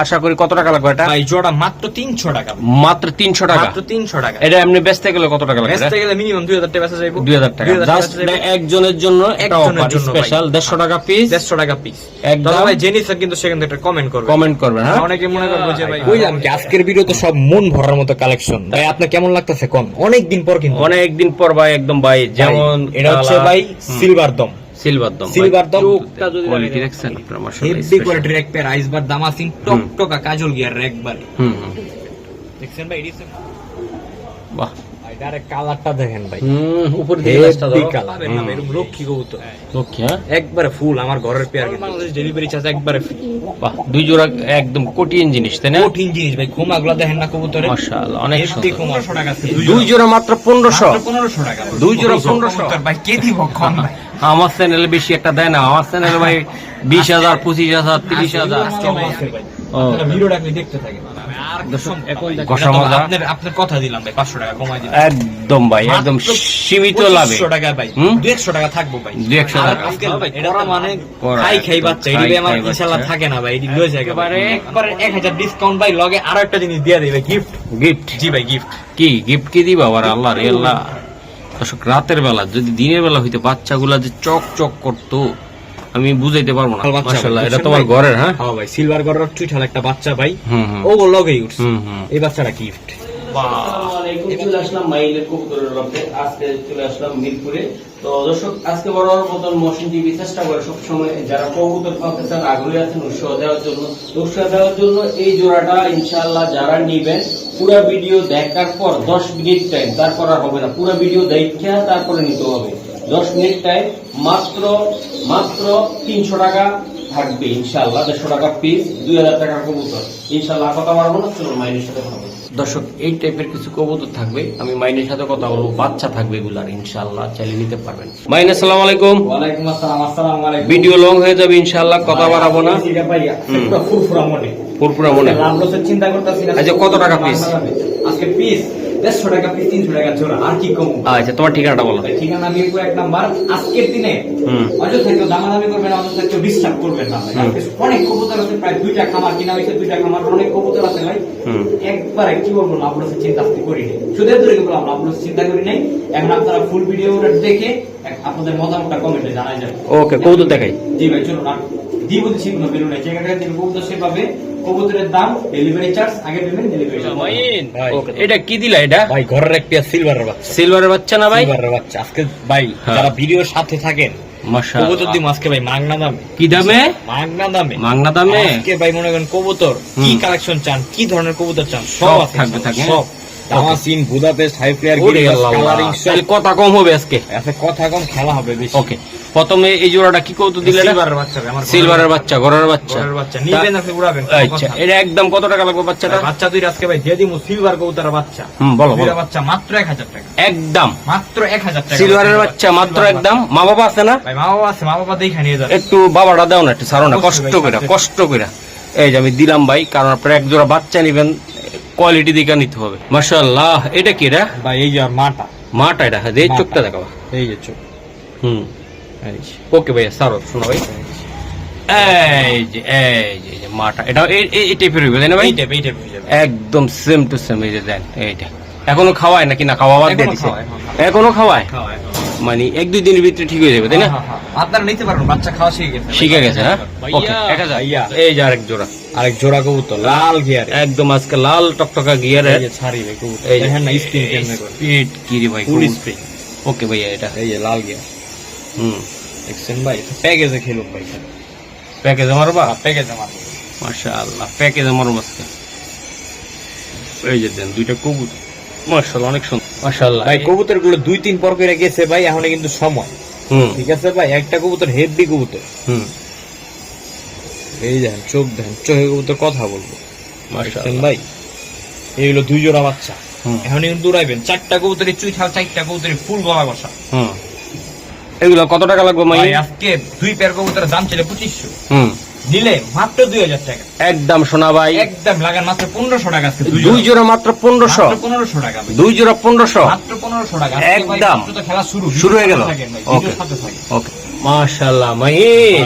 আশা করি কত টাকা লাগবে এটা? ভাই জোড়া মাত্র 300 টাকা। মাত্র 300 টাকা? মাত্র 300 টাকা। এটা এমনি বেচতে গেলে কত টাকা লাগবে? বেচতে গেলে মিনিমাম 2000 টাকা বেচা যাইবো। 2000 টাকা জাস্ট একজনের জন্য একটা অফার স্পেশাল 150 টাকা পিস। 150 টাকা পিস। একদম ভাই জেনিসের কিন্তু সেখান থেকে একটা কমেন্ট করবে। কমেন্ট করবেন হ্যাঁ। অনেকে মনে করবে যে ভাই কইলাম কি আজকের ভিডিওতে সব মন ভরার মতো কালেকশন। ভাই আপনার কেমন লাগতেছে কোন? অনেক দিন পর কিন্তু অনেক দিন পর ভাই একদম ভাই যেমন এটা হচ্ছে ভাই সিলভার দম। সিলভার দম চোখটা যদি কোয়ালিটি দেখছেন আপনারা মাশাআল্লাহ হেভি কোয়ালিটির এক পেয়ার আইসবার দামাসিং টকটকা কাজল গিয়ার একবার দেখছেন ভাই এডিসন বাহ এটার কালারটা দেখেন ভাই উপর দিকে গ্লাসটা দাও কালার নাম এরকম লক্ষ্মী কবুতর লক্ষ্মী হ্যাঁ একবারে ফুল আমার ঘরের পেয়ার বাংলাদেশ ডেলিভারি চার্জ একবারে ফ্রি বাহ দুই জোড়া একদম কঠিন জিনিস তাই না কঠিন জিনিস ভাই খোমাগুলো দেখেন না কবুতরে মাশাআল্লাহ অনেক সুন্দর 1500 টাকা আছে দুই জোড়া মাত্র 1500 1500 টাকা দুই জোড়া 1500 ভাই কে দিব কোন ভাই আমার চ্যানেলে বেশি একটা দেয় না আমার চ্যানেলে ভাই 20000 25000 30000 ভিডিওটা আপনি দেখতে থাকেন আপনার কথা দিলাম ভাই 500 টাকা কমাই দিলাম একদম ভাই একদম সীমিত লাভে 100 টাকা ভাই 200 টাকা থাকবো ভাই 200 টাকা এটা মানে খাই বাচ্চা এডি ভাই আমার ইনশাআল্লাহ থাকে না ভাই এডি লয়ে যায় একবারে 1000 ডিসকাউন্ট ভাই লগে আরেকটা জিনিস দিয়ে দেবে গিফট গিফট জি ভাই গিফট গিফট কি দিবা আবার আল্লাহ রে আল্লাহ দর্শক রাতের বেলা যদি দিনের বেলা হইতে বাচ্চাগুলা যে চক চক করতো আমি বুঝাইতে পারবো না মাশাআল্লাহ এটা তোমার ঘরের হ্যাঁ হ্যাঁ ভাই সিলভার ঘরের চুইঠাল একটা বাচ্চা ভাই ও লগেই উঠছে এই বাচ্চাটা গিফট চলে আসলাম মাইলের কবুতরের লফটে আজকে চলে আসলাম মিরপুরে তো দর্শক আজকে বড় মতন মহসিন টিভি চেষ্টা করে সবসময় যারা কবুতর পালতে চান আগ্রহী আছেন উৎসাহ দেওয়ার জন্য এই জোড়াটা ইনশাআল্লাহ যারা নিবেন পুরো ভিডিও দেখার পর 10 মিনিট টাইম তারপর আর হবে না পুরো ভিডিও দেখা তারপরে নিতে হবে 10 মিনিট টাইম মাত্র 300 টাকা থাকবে ইনশাআল্লাহ 150 টাকা পিস 2000 টাকার কবুতর ইনশাআল্লাহ কথা বলবো না চলো মাইনের সাথে কথা বলবো দর্শক এই টাইপের কিছু কবুতর থাকবে আমি মাইনের সাথে কথা বলবো বাচ্চা থাকবে এগুলার ইনশাআল্লাহ চালিয়ে নিতে পারবেন মাইন আসসালামু আলাইকুম ওয়ালাইকুম আসসালাম আসসালামু আলাইকুম ভিডিও লং হয়ে যাবে ইনশাআল্লাহ কথা বাড়াবো না এটা ভাই একটা ফুরফুরা মনে লাভ লসের চিন্তা করতেছি না আচ্ছা কত টাকা পিস আজকে পিস 150 টাকা পিস 300 টাকা জোড়া আর কি কম আচ্ছা তোমার ঠিকানাটা বলো ঠিকানা মিরপুর 1 নাম্বার আজকের দিনে অযথা কেউ দামাদামি করবেন না অযথা কেউ ডিস্টার্ব করবেন না অনেক কবুতর আছে প্রায় 2টা খামার কিনা হয়েছে 2টা খামার অনেক কবুতর আছে ভাই একবার কি বলবো লাভ লসের চিন্তা আসতে করি নাই শুধু দূরে বললাম লাভ লসের চিন্তা করি নাই এখন আপনারা ফুল ভিডিওটা দেখে আপনাদের মতামতটা কমেন্টে জানাই যাবে ওকে কবুতর দেখাই জি ভাই চলো না দি বলছি কোনো বেরো নাই জায়গাটা দিন কবুতর সেভাবে কবুতরের দাম ডেলিভারি চার্জ আগে দিবেন ডেলিভারি ওকে এটা কি দিলা এটা ভাই ঘরের একটা সিলভারের বাচ্চা সিলভারের বাচ্চা না ভাই সিলভারের বাচ্চা আজকে ভাই যারা ভিডিওর সাথে থাকেন মাশাআল্লাহ কবুতর দিম আজকে ভাই মাগনা দামে কি দামে মাগনা দামে আজকে ভাই মনে করেন কবুতর কি কালেকশন চান কি ধরনের কবুতর চান সব থাকবে সব দামাসিন বুদাপেস্ট হাই ফ্লেয়ার কালারিং তাহলে কথা কম হবে আজকে কথা কম খেলা হবে বেশি ওকে প্রথমে এই জোড়াটা কি কত দিলে সিলভারের বাচ্চা আমার সিলভারের বাচ্চা ঘরের বাচ্চা নিবেন আপনি উড়াবেন আচ্ছা এটা একদম কত টাকা লাগবে বাচ্চাটা বাচ্চা দুই আজকে ভাই দিয়ে দিমু সিলভার কবুতরের বাচ্চা বলো বাচ্চা মাত্র 1000 টাকা একদম মাত্র 1000 টাকা সিলভারের বাচ্চা মাত্র একদম মা বাবা আছে না ভাই মা বাবা আছে মা বাবা দেখে নিয়ে যান একটু বাবাটা দাও না একটু ছাড়ো না কষ্ট করে এই যে আমি দিলাম ভাই কারণ আপনারা এক জোড়া বাচ্চা নিবেন কোয়ালিটি দেখে নিতে হবে মাশাআল্লাহ এটা কি রে ভাই এই যে মাটা এটা এই চোখটা দেখাবা এই যে চোখ ওকে ভাইয়া সারো শোনো ভাই এই যে মাটা এটা এই টাইপের হইবে তাই না ভাই এই টাইপ একদম সেম টু সেম এই যে দেন এইটা এখনো খাওয়ায় নাকি না খাওয়া বাদ দিয়ে দিছে এখনো খাওয়ায় মানে 1-2 দিনের ভিতরে ঠিক হয়ে যাবে তাই না আপনারা নিতে পারবেন বাচ্চা খাওয়া শিখে গেছে হ্যাঁ ওকে 1000 এই যে আরেক জোড়া কবুতর লাল গিয়ার একদম আজকে লাল টকটকা গিয়ার এই যে ছাড়ি ভাই কবুতর দেখেন না স্পিন কেমনে করে স্পিড কি রে ভাই ফুল স্পিন ওকে ভাইয়া এটা এই যে লাল গিয়ার দেখছেন ভাই প্যাকেজে খেলুন ভাই প্যাকেজে মারবা প্যাকেজে মারবো মাশাআল্লাহ প্যাকেজে মারবো আজকে এই যে দেন দুইটা কবুতর মাশাআল্লাহ অনেক সুন্দর মাশাআল্লাহ ভাই কবুতর গুলো 2-3 পর করে গেছে ভাই এখন কিন্তু সময় ঠিক আছে ভাই একটা কবুতর হেভি কবুতর এই দেখেন চোখে কবুতর কথা বলবো মাশাআল্লাহ ভাই এই হলো 2 জোড়া বাচ্চা এখন কিন্তু উড়াইবেন 4টা কবুতরে চুইঠাল 4টা কবুতরে ফুল গলা বসা এগুলো কত টাকা লাগবে ভাই আজকে 2 পেয়ার কবুতরের দাম ছিল 2500 নিলে মাত্র 2000 টাকা একদম শোনা ভাই একদম লাগান মাত্র 1500 টাকা আজকে 2 জোড়া মাত্র 1500 টাকা 2 জোড়া 1500 মাত্র 1500 টাকা একদম খেলা শুরু হয়ে গেল ওকে মাশাআল্লাহ ভাই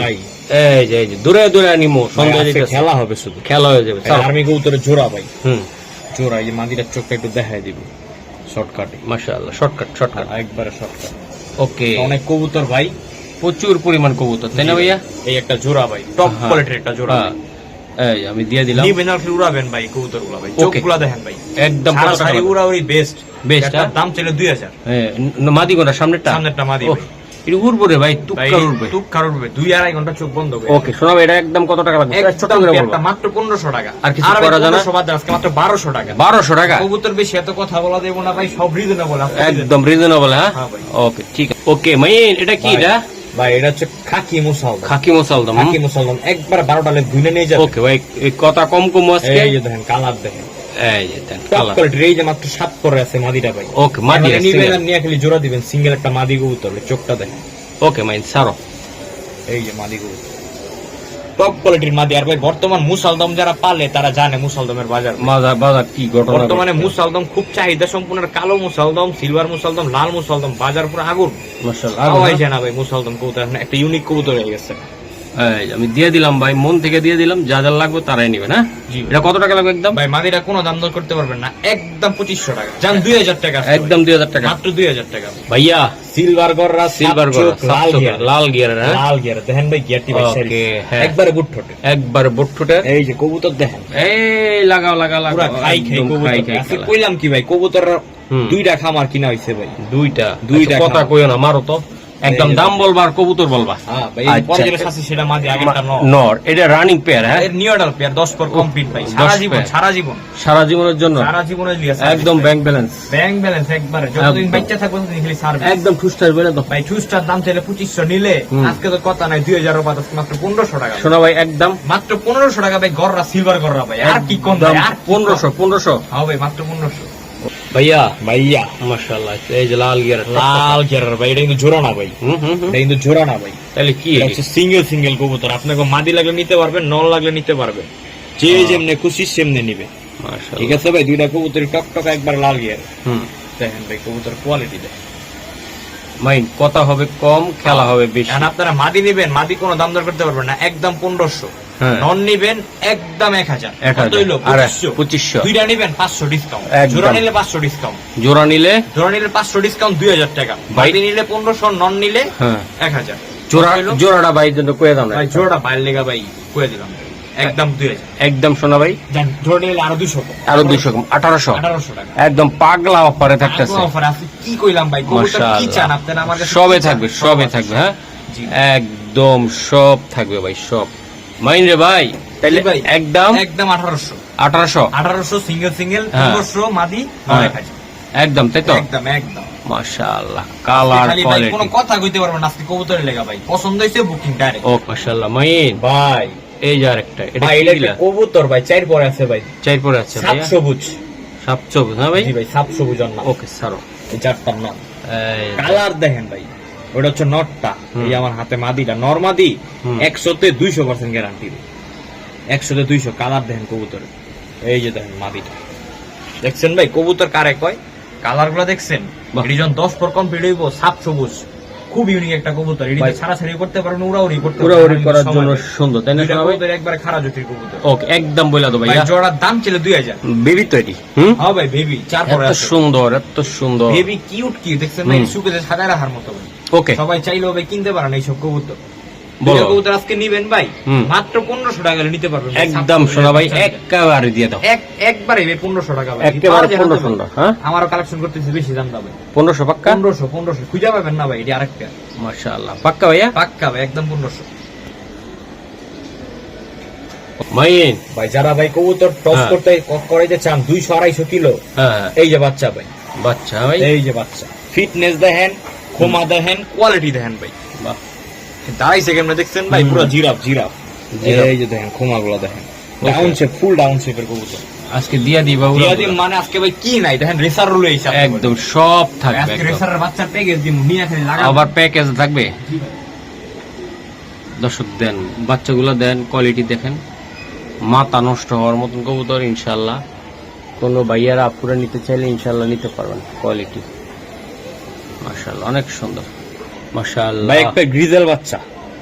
এই যে দূরে দূরে নিমো সন্ধ্যা আজকে দিতেছে। খেলা হবে শুধু খেলা হয়ে যাবে এই আর্মি কবুতরের জোড়া ভাই হুম জোড়া এই যে মাদিটার চোখটা একটু দেখায় দিব শর্টকাটে মাশাআল্লাহ শর্টকাট একবারে শর্টকাট ওকে অনেক কবুতর ভাই প্রচুর পরিমাণ কবুতর তাই না ভাইয়া এই একটা জোড়া ভাই টপ হ্যাঁ। কোয়ালিটির একটা জোড়া হ্যাঁ। এই আমি দিয়ে দিলাম নিবেন আর উড়াবেন ভাই কবুতরগুলো ভাই Okay. চোখগুলো দেখেন ভাই একদম কত টাকা সারি লাগবে? উড়াউড়ি বেস্ট Best, একটা হ্যাঁ? দাম ছিল 2000 হ্যাঁ মাদি কোনটা সামনেরটা সামনেরটা মাদি ওহ, ভাই এটা উড়বো রে ভাই ভাই তুক্কার উড়বে টুক কারণ 2-2.5 ঘন্টা চোখ বন্ধ করে ওকে শোনাবো এটা একদম কত টাকা লাগবে একদম ছোট করে বলবো মাত্র 1500 টাকা আর কিছু করা যায় না? 1500 বাদ দেন, আজকে মাত্র 1200 টাকা 1200 টাকা কবুতর বেশি এত কথা বলা দেব না ভাই সব রিজনেবল একদম রিজনেবল হ্যাঁ হ্যাঁ ভাই। ওকে ঠিক আছে ওকে মাইন এটা কি এটা ভাই এটা হচ্ছে খাকি মুসালদম খাকি মশালদম খাকি মুসালদম একবার 12টা লে ধুইনে নিয়ে যাবে ওকে ভাই এই কথা কম কম আজকে এই যে দেখেন কালার দেখেন এই যে দেন টপ কালার কোয়ালিটির এই যে মাত্র 7 করে আছে মাদিটা ভাই ওকে মাদি এবারে নিবেন আর নিয়ে খালি জোড়া দিবেন সিঙ্গেল একটা মাদি কবুতর চোখটা দেখেন ওকে মাইন সারো এই যে মাদি কবুতর টপ কোয়ালিটির মাদি আর ভাই বর্তমান মুসালদম যারা পালে তারা জানে মুসালদমের বাজার বাজার বাজার কি ঘটনা বর্তমানে মুসালদম খুব চাহিদা সম্পূর্ণ কালো মুসালদম সিলভার মুসালদম লাল মুসালদম বাজার পুরো আগুন মাশাআল্লাহ সবাই জানা ভাই মুসালদম কবুতর এখন একটা ইউনিক কবুতর হয়ে গেছে এই যে আমি দিয়ে দিলাম ভাই মন থেকে দিয়ে দিলাম যা যা লাগবে তারাই নেবেন হ্যাঁ জি ভাই। এটা কত টাকা লাগবে একদম ভাই মাদিরা কোনো দাম দর করতে পারবেন না একদম 2500 টাকা জান 2000 টাকা আছে একদম 2000 টাকা মাত্র 2000 টাকা ভাইয়া সিলভার গররা সিলভার চোখ, লাল গোল্ড গিয়ার লাল গিয়ার হ্যাঁ লাল গিয়ার দেখেন ভাই গিয়ারটি ভাই সারি ওকে হ্যাঁ একবারে বুট ঠোঁটে একবার বট্টুটা এই যে কবুতর দেখেন এই লাগাও লাগাও পুরা লাগাও খাই খাই একদম কবুতর খাই খাই আজকে খেলা। কইলাম কি ভাই কবুতর হুম। দুইটা খামার কিনা হইছে ভাই দুইটা দুইটা আচ্ছা, কথা খামার। কইও না মারো তো একদম এই যে দাম বলবা আর কবুতর বলবা হ্যাঁ ভাই আচ্ছা। এই পরে যেটা আছে সেটা মাদি আগেরটা ন নর এটা রানিং পেয়ার হ্যাঁ এর নিউডাল পেয়ার 10 পর কমপ্লিট ভাই 10 সারা জীবন পেয়ার। সারা জীবন সারা জীবনের জন্য সারা জীবনের লিয়া একদম ব্যাংক ব্যালেন্স ব্যাংক ব্যালেন্স একবারে যতদিন একদম। বাচ্চা থাকবে ততদিন খালি সার্ভিস একদম ঠুসঠাস বলে তো ভাই চুজটার দাম চাইলে 2500 নিলে হুম। আজকে তো কথা নাই 2000 বাদ আজকে মাত্র 1500 টাকা শোনা ভাই একদম মাত্র 1500 টাকা ভাই গররা সিলভার গররা ভাই আর কি কোন ভাই আর 1500 হ্যাঁ ভাই মাত্র 1500 ভাইয়া ভাইয়া মাশাআল্লাহ এই যে লাল গিয়ার লাল গেরার ভাই এটা কিন্তু জোড়া না ভাই এটা কিন্তু জোড়া না ভাই তাহলে কি এটা হচ্ছে সিঙ্গেল সিঙ্গেল কবুতর আপনাকে মাদি লাগলে নিতে পারবেন নল লাগলে নিতে পারবেন যে যেমনে খুশি সেমনে নিবে মাশাআল্লাহ ঠিক আছে ভাই দুইটা কবুতর টকটক একবার লাল গিয়ার হুম দেখেন ভাই কবুতর কোয়ালিটি দেখেন মাইন্ড কথা হবে কম খেলা হবে বেশি এখন আপনারা মাদি নিবেন মাদি কোনো দাম দর করতে পারবেন না একদম 1500 হ্যাঁ। নন নিবেন একদম 1000 1000 কত হইলো আর 2500 দুইটা নিবেন 500 ডিসকাউন্ট একদম। জোড়া নিলে 500 ডিসকাউন্ট জোড়া নিলে জোড়া নিলে 500 ডিসকাউন্ট 2000 টাকা ভাই- মাদি নিলে 1500 নন নিলে হ্যাঁ 1000 জোড়া কত হইলো? জোড়াটা ভাই জন্য কয়ে দাও না ভাই জোড়াটা বাইরে লেগা ভাই কয়ে দিলাম একদম 2000 একদম শোনা ভাই জান জোড়া নিলে আরো 200 আরো 200 কম 1800 1800 টাকা একদম পাগলা অফারে থাকতেছে আগুন offer আছে, কি কইলাম ভাই কবুতর কি চান মাশাআল্লাহ আপনারা আমার কাছে সবে কি চান? থাকবে সব সবে আছে, থাকবে সব। হ্যাঁ জি। একদম সব থাকবে ভাই সব মাইন রে ভাই তাইলে জি ভাই। একদম একদম 1800 1800 সিঙ্গেল সিঙ্গেল হ্যাঁ। 1500 মাদি হ্যাঁ। 9000 একদম তাই তো একদম একদম মাশাআল্লাহ কালার খালি ভাই কোয়ালিটি কোনো কথা কইতে পারবেন না আজকে কবুতরের লেগা ভাই পছন্দ হইছে বুকিং ডাইরেক্ট ও মাশাআল্লাহ মাইন ভাই এই যে আরেকটা এটা ভাই কি এটা দিলা? একটা কবুতর ভাই চার পরে আছে ভাই চাই পরে আছে সাপ ভাইয়া সবুজ সাপ চোখ না ভাই জি ভাই সাপ সবুজ না ওকে সারো এই চারটার নাম এই কালার দেখেন ভাই ওটা হচ্ছে নটটা হুম। এই আমার হাতে মাদিটা নরমাদি হুম। 100 তে 200% গ্যারান্টি 100 তে 200 কালার দেখেন কবুতর এই যে দেখেন মাদিটা দেখছেন ভাই কবুতর কারে কয় কালার গুলো দেখছেন বাহ। এটি যখন 10 পর কমপ্লিট হইব সাপ সবুজ খুব ইউনিক একটা কবুতর এটি ভাই। ছাড়াছাড়ি করতে পারবেন উড়াউড়ি করতে উড়াউড়ি পারবেন, করার সময় জন্য নেই। সুন্দর তাই না দুইটা শোনা ভাই কবুতর একবারে খাড়া জুটির কবুতর ওকে একদম বলে দাও ভাই ভাইয়া জোড়ার দাম ছিল 2000 বেবি তো এটি হুম হ্যাঁ ভাই বেবি চার পরে এত আছে সুন্দর এত সুন্দর বেবি কিউট কি দেখছেন ভাই হুম। সুকেতে সাজায় রাখার মতো ভাই ওকে সবাই চাইলে হবে কিনতে পারেন এইসব কবুতর বলো। দুইটা কবুতর আজকে নিবেন ভাই হুম। মাত্র 1500 টাকা হলে নিতে পারবেন ভাই। একদম শোনা ভাই একেবারে দিয়ে দাও একবারে ভাই 1500 টাকা ভাই একেবারে পাওয়া যায় না তো 1500 ভাই। হ্যাঁ আমারও কালেকশন করতেছি বেশি দাম দাও ভাই 1500 পাক্কা 1500 খুঁজে পাবেন না ভাই এটি আরেকটা মাশাআল্লাহ পাক্কা ভাইয়া পাক্কা ভাই একদম 1500 মাইন ভাই যারা ভাই কবুতর টস হ্যাঁ। করতে করাইতে চান 200-250 কিলো হ্যাঁ এই যে বাচ্চা ভাই বাচ্চা ভাই এই যে বাচ্চা ফিটনেস দেখেন ক্ষমা দেখেন কোয়ালিটি দেখেন ভাই বাহ দাঁড়াই সেকেন্ড দেখছেন ভাই হুম। পুরো জিরাফ জিরাফ। এই যে দেখেন ক্ষমাগুলো দেখেন ডাউন শেপ ফুল ডাউন শেপের কবুতর আজকে দিয়া দিবা দিয়া দিম মানে আজকে ভাই কি নাই দেখেন রেসার রুল এই হিসাব একদম সব থাকবে আজকে একদম। রেসারের বাচ্চার প্যাকেজ দিম নিয়ে খালি লাগা আবার প্যাকেজ থাকবে দর্শক দেন বাচ্চাগুলো দেন কোয়ালিটি দেখেন মাথা নষ্ট হওয়ার মতন কবুতর ইনশাল্লাহ কোনো ভাইয়ারা আপুরা নিতে চাইলে ইনশাল্লাহ নিতে পারবেন কোয়ালিটি মাশাআল্লাহ অনেক সুন্দর মাশাআল্লাহ ভাই একটা গ্রিজেল বাচ্চা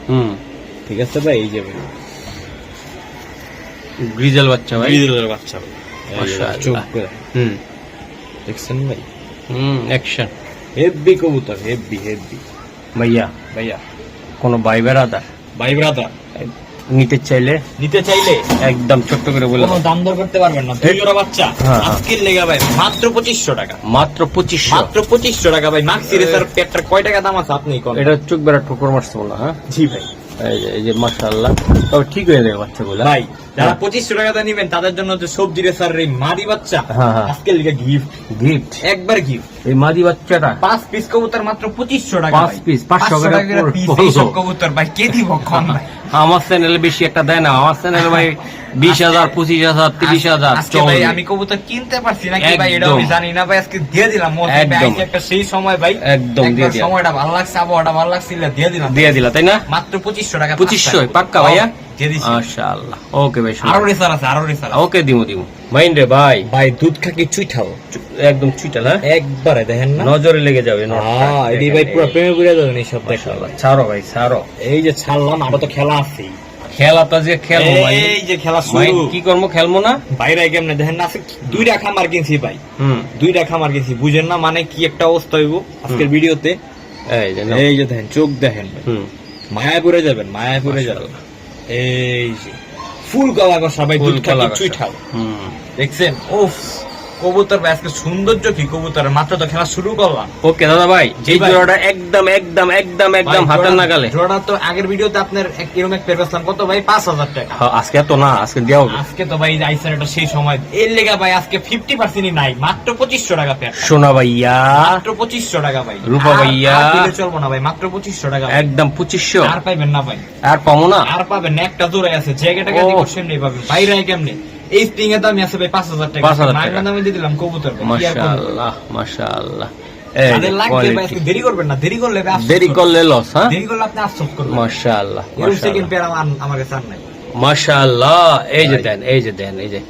হুম ঠিক আছে ভাই, এই যে ভাই গ্রিজেল বাচ্চা ভাই, গ্রিজেলের বাচ্চা ভাই, মাশাআল্লাহ। চোখ করে হুম দেখছেন ভাই, অ্যাকশন হেভি কবুতর, হেভি হেভি। ভাইয়া। ভাইয়া কোনো ভাই বেড়াদার ভাই ব্রাদার নিতে চাইলে নিতে চাইলে একদম ছোট্ট করে বলে কোনো দাম দর করতে পারবেন না, দুই জোড়া বাচ্চা হ্যাঁ, হ্যাঁ। আজকের লেগা ভাই মাত্র 2500 টাকা, মাত্র 2500। মাত্র 2500 টাকা ভাই। মাক্সি রেসার পেটটার কয় টাকা দাম আছে আপনি কোন? এটা চোখ বেড়া ঠোকর মারছে বলা, হ্যাঁ জি ভাই। এই যে মাশাআল্লাহ, তবে ঠিক হয়ে যাবে বাচ্চাগুলো ভাই যারা হ্যাঁ। 2500 টাকাতে নিবেন তাদের জন্য যে সবজি রেসার এই মাদি বাচ্চা হ্যাঁ, হ্যাঁ। আজকের লেগা গিফট, গিফট। একবার গিফট। এই মাদি বাচ্চাটা 5 পিস কবুতর মাত্র 2500 টাকা 5 ভাই। পিস 500 500 টাকা টাকা পিস এইসব কবুতর ভাই কে দিব কোন ভাই? আমার চ্যানেলে বেশি একটা দেয় না, আমার চ্যানেলে ভাই 20,000 25,000 30,000 আজকে ভাই আমি কবুতর কিনতে পারছি নাকি ভাই এটা একদম। আমি জানি না ভাই, আজকে দিয়ে দিলাম মোহসিন ভাই একদম। আইছে একটা সেই সময় ভাই, একদম দিয়ে একবার দিয়া। সময়টা ভালো লাগছে, আবহাওয়াটা ভালো লাগছিল, দিয়ে দিলাম দিয়ে দিলা তাই না? মাত্র 2500 টাকা। 2500 পাক্কা ভাইয়া? দিয়ে দিছি। মাশাআল্লাহ, ওকে ভাই আরো রেসার আছে, আরো রেসার আছে। ওকে দিমু মাইন রে ভাই, ভাই দুধ খাকি চুইঠাও একদম চুইটাল, হ্যাঁ একবারে দেখেন না, নজরে লেগে যাবে নটটা। হ্যাঁ এডি ভাই পুরো প্রেমে পড়ে যাবেন এইসব দেখো। মাশাআল্লাহ, ছাড়ো ভাই ছাড়ো, এই যে ছাড়লাম, আরো তো খেলা আছে, খেলাটা যে খেলবো ভাই, এই যে খেলা মাইন শুরু। কি করবো, খেলবো না? বাইরে কেমনে দেখেন না, আজকে দুইটা খামার কিনছি ভাই, হুম দুইটা খামার কিনছি, বুঝেন না মানে কি একটা অবস্থা হইব আজকের ভিডিওতে। এই যে নাও। এই যে দেখেন চোখ দেখেন ভাই, হুম মায়ায় পড়ে যাবেন, মায়ায় পড়ে যাবেন। এই যে ফুল গলা কষা ভাই, দুধ খাকি চুইঠাও হুম দেখছেন? উফ কবুতর ভাই আজকে সৌন্দর্য কি কবুতরের, মাত্র তো খেলা শুরু করলাম। ওকে দাদা ভাই, জি এই ভাই। জোড়াটা একদম একদম একদম একদম ভাই, হাতের জোড়া- নাগালে। জোড়া তো আগের ভিডিওতে আপনার এরকম এক পেয়ে বেচলাম কত ভাই, 5000 টাকা। হ্যাঁ, আজকে তো না, আজকে দেওয়া হবে। আজকে তো ভাই আইসার এটা সেই সময়, এর লেগা ভাই আজকে 50% নাই, মাত্র 2500 টাকা পেয়ে, সোনা ভাইয়া, মাত্র 2500 টাকা ভাই। রূপা আর- ভাইয়া। আর দিলে চলবো না ভাই, মাত্র 2500 টাকা ভাই। একদম 2500। আর পাইবেন না ভাই, আর পাবো না? আর পাবেন না, একটা জোড়াই আছে, জায়গাটাকে ও। দিব সেমনি পাবেন, বাইরে কেমনে। এই স্প্রিং এর দামই আছে ভাই 5000 টাকা, 5,000 টাকা। মাইনার দামে দিয়ে দিলাম কবুতর ভাই, কি আর করবো? মাশাআল্লাহ মাশাআল্লাহ, এই যাদের লাগবে ভাই quality। আজকে দেরি করবেন না, দেরি করলে ভাই আফসোস দেরি করবেন। করলে লস, হ্যাঁ দেরি করলে আপনি আফসোস করবেন। মাশাআল্লাহ এরকম সেকেন্ড মাশাআল্লাহ পেয়ার আমার কাছে আর নাই। মাশাআল্লাহ, এই যে দেন এই যে দেন এই যে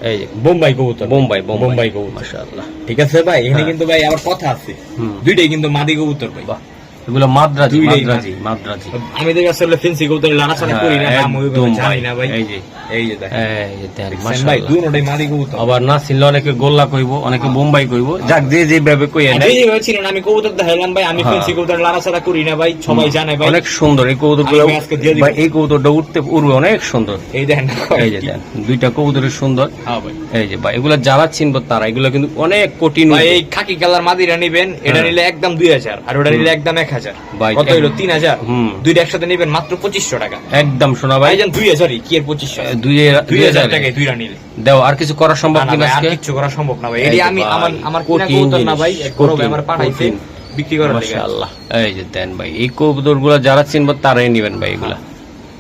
এই যে বোম্বাই কবুতর, বোম্বাই বোম্বাই কবুতর। মাশাআল্লাহ। ঠিক আছে ভাই, এখানে হ্যাঁ। কিন্তু ভাই আবার কথা আছে, হুম। দুইটাই কিন্তু মাদি কবুতর ভাই। বাহ, এগুলো মাদ্রাজি দুইটাই মাদ্রাজি মাদ্রাজি। আমি দেখি আসলে ফেন্সি কবুতর লাড়াছাড়া করি না, নাম ওইভাবে একদম জানি না ভাই। এই যে এই যে দেখেন, এই যে দেন দেখছেন ভাই মাশাআল্লাহ। দুটোটাই মাদি কবুতর। আবার না ছিল অনেকে গোল্লা কইবো, অনেকে বোম্বাই কইবো, যাক যে যে ভাবে কই আপনি নেয়। যেভাবে ছিলেন আমি কবুতর দেখালাম ভাই, আমি হ্যাঁ। ফেন্সি কবুতর লাড়াছাড়া করি না ভাই, সবাই জানে ভাই। অনেক সুন্দর এই কবুতরগুলো আমি আজকে দিয়ে দিব। ভাই, এই কবুতরটা উড়বে অনেক সুন্দর। এই দেখেন, এই যে দেন দুইটা কবুতরের সুন্দর। হ্যাঁ ভাই। এই যে ভাই, এগুলা যারা চিনবো তারা, এগুলো কিন্তু অনেক কঠিন। ভাই এই খাকি কালার মাদিরা নিবেন, এটা হ্যাঁ। নিলে একদম 2000, আর ওটা নিলে একদম 1000। ভাই, কত হলো 3000। হুম। দুইটা একসাথে নিবেন মাত্র 2500 টাকা। একদম শোনা ভাই ভাই, জান 2000 কি এর 2500, 2000 টাকায় দুইটা নিলে। দেও আর কিছু করা সম্ভব না, না কিনা ভাই, আর আজকে? কিচ্ছু করা সম্ভব না ভাই। এই এটি যে আমি ভাই, আমার কিনা কঠিন কবুতর না ভাই, জিনিস, এক বড় ভাই কঠিন, আমার পাঠাইছে কঠিন। বিক্রি করার লেগে। মাশাআল্লাহ, এই যে দেন ভাই, এই কবুতরগুলো যারা চিনবো তারাই নিবেন ভাই এগুলা।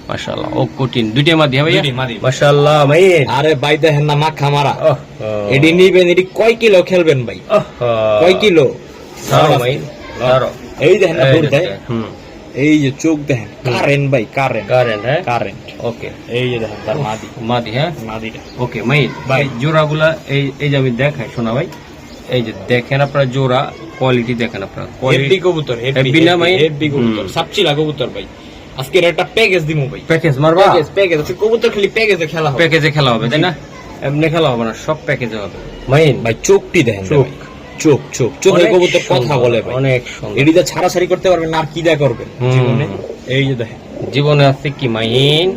মাশাআল্লাহ, ও কঠিন, দুইটাই মাদি হবে দুইটাই মাদি। মাশাআল্লাহ ভাই। আরে ভাই দেখেন না মাখা মারা, ওহ, এটি নিবেন, এটি কয় কিলো খেলবেন ভাই, কয় কিলো? সারো ভাই, সারো। এই দেখেন না এই দূর যে দেয়, দেন, হুম, এই যে চোখ দেখেন, কারেন্ট ভাই, কারেন্ট কারেন্ট, হ্যাঁ কারেন্ট। ওকে, এই যে দেখেন তার মাদি, মাদি, হ্যাঁ মাদিটা ওকে মাইন ভাই। জোড়াগুলা এই এই যে আমি দেখাই শোনা ভাই, এই যে দেখেন আপনারা জোড়া কোয়ালিটি দেখেন আপনারা, হেভি কোয়ালিটি কবুতর, হেভি না ভাই? হেভি কবুতর, হুম। সাপচিলা কবুতর ভাই। আজকে একটা প্যাকেজ দিমু ভাই, প্যাকেজ মারবা, প্যাকেজ আছে কবুতর, খালি প্যাকেজে খেলা হবে প্যাকেজে খেলা হবে তাই না? এমনি খেলা হবে না, সব প্যাকেজে হবে মাইন। ভাই। চোখটি দেখেন চোখ। ভাই, চোখ চোখ চোখে অনেক কবুতর কথা সুন্দর, বলে ভাই, অনেক সুন্দর। এটিতে ছাড়াছাড়ি করতে পারবেন না, আর কি দা করবেন হুম। জীবনে। এই যে দেখেন জীবনে আছে কি মাইন,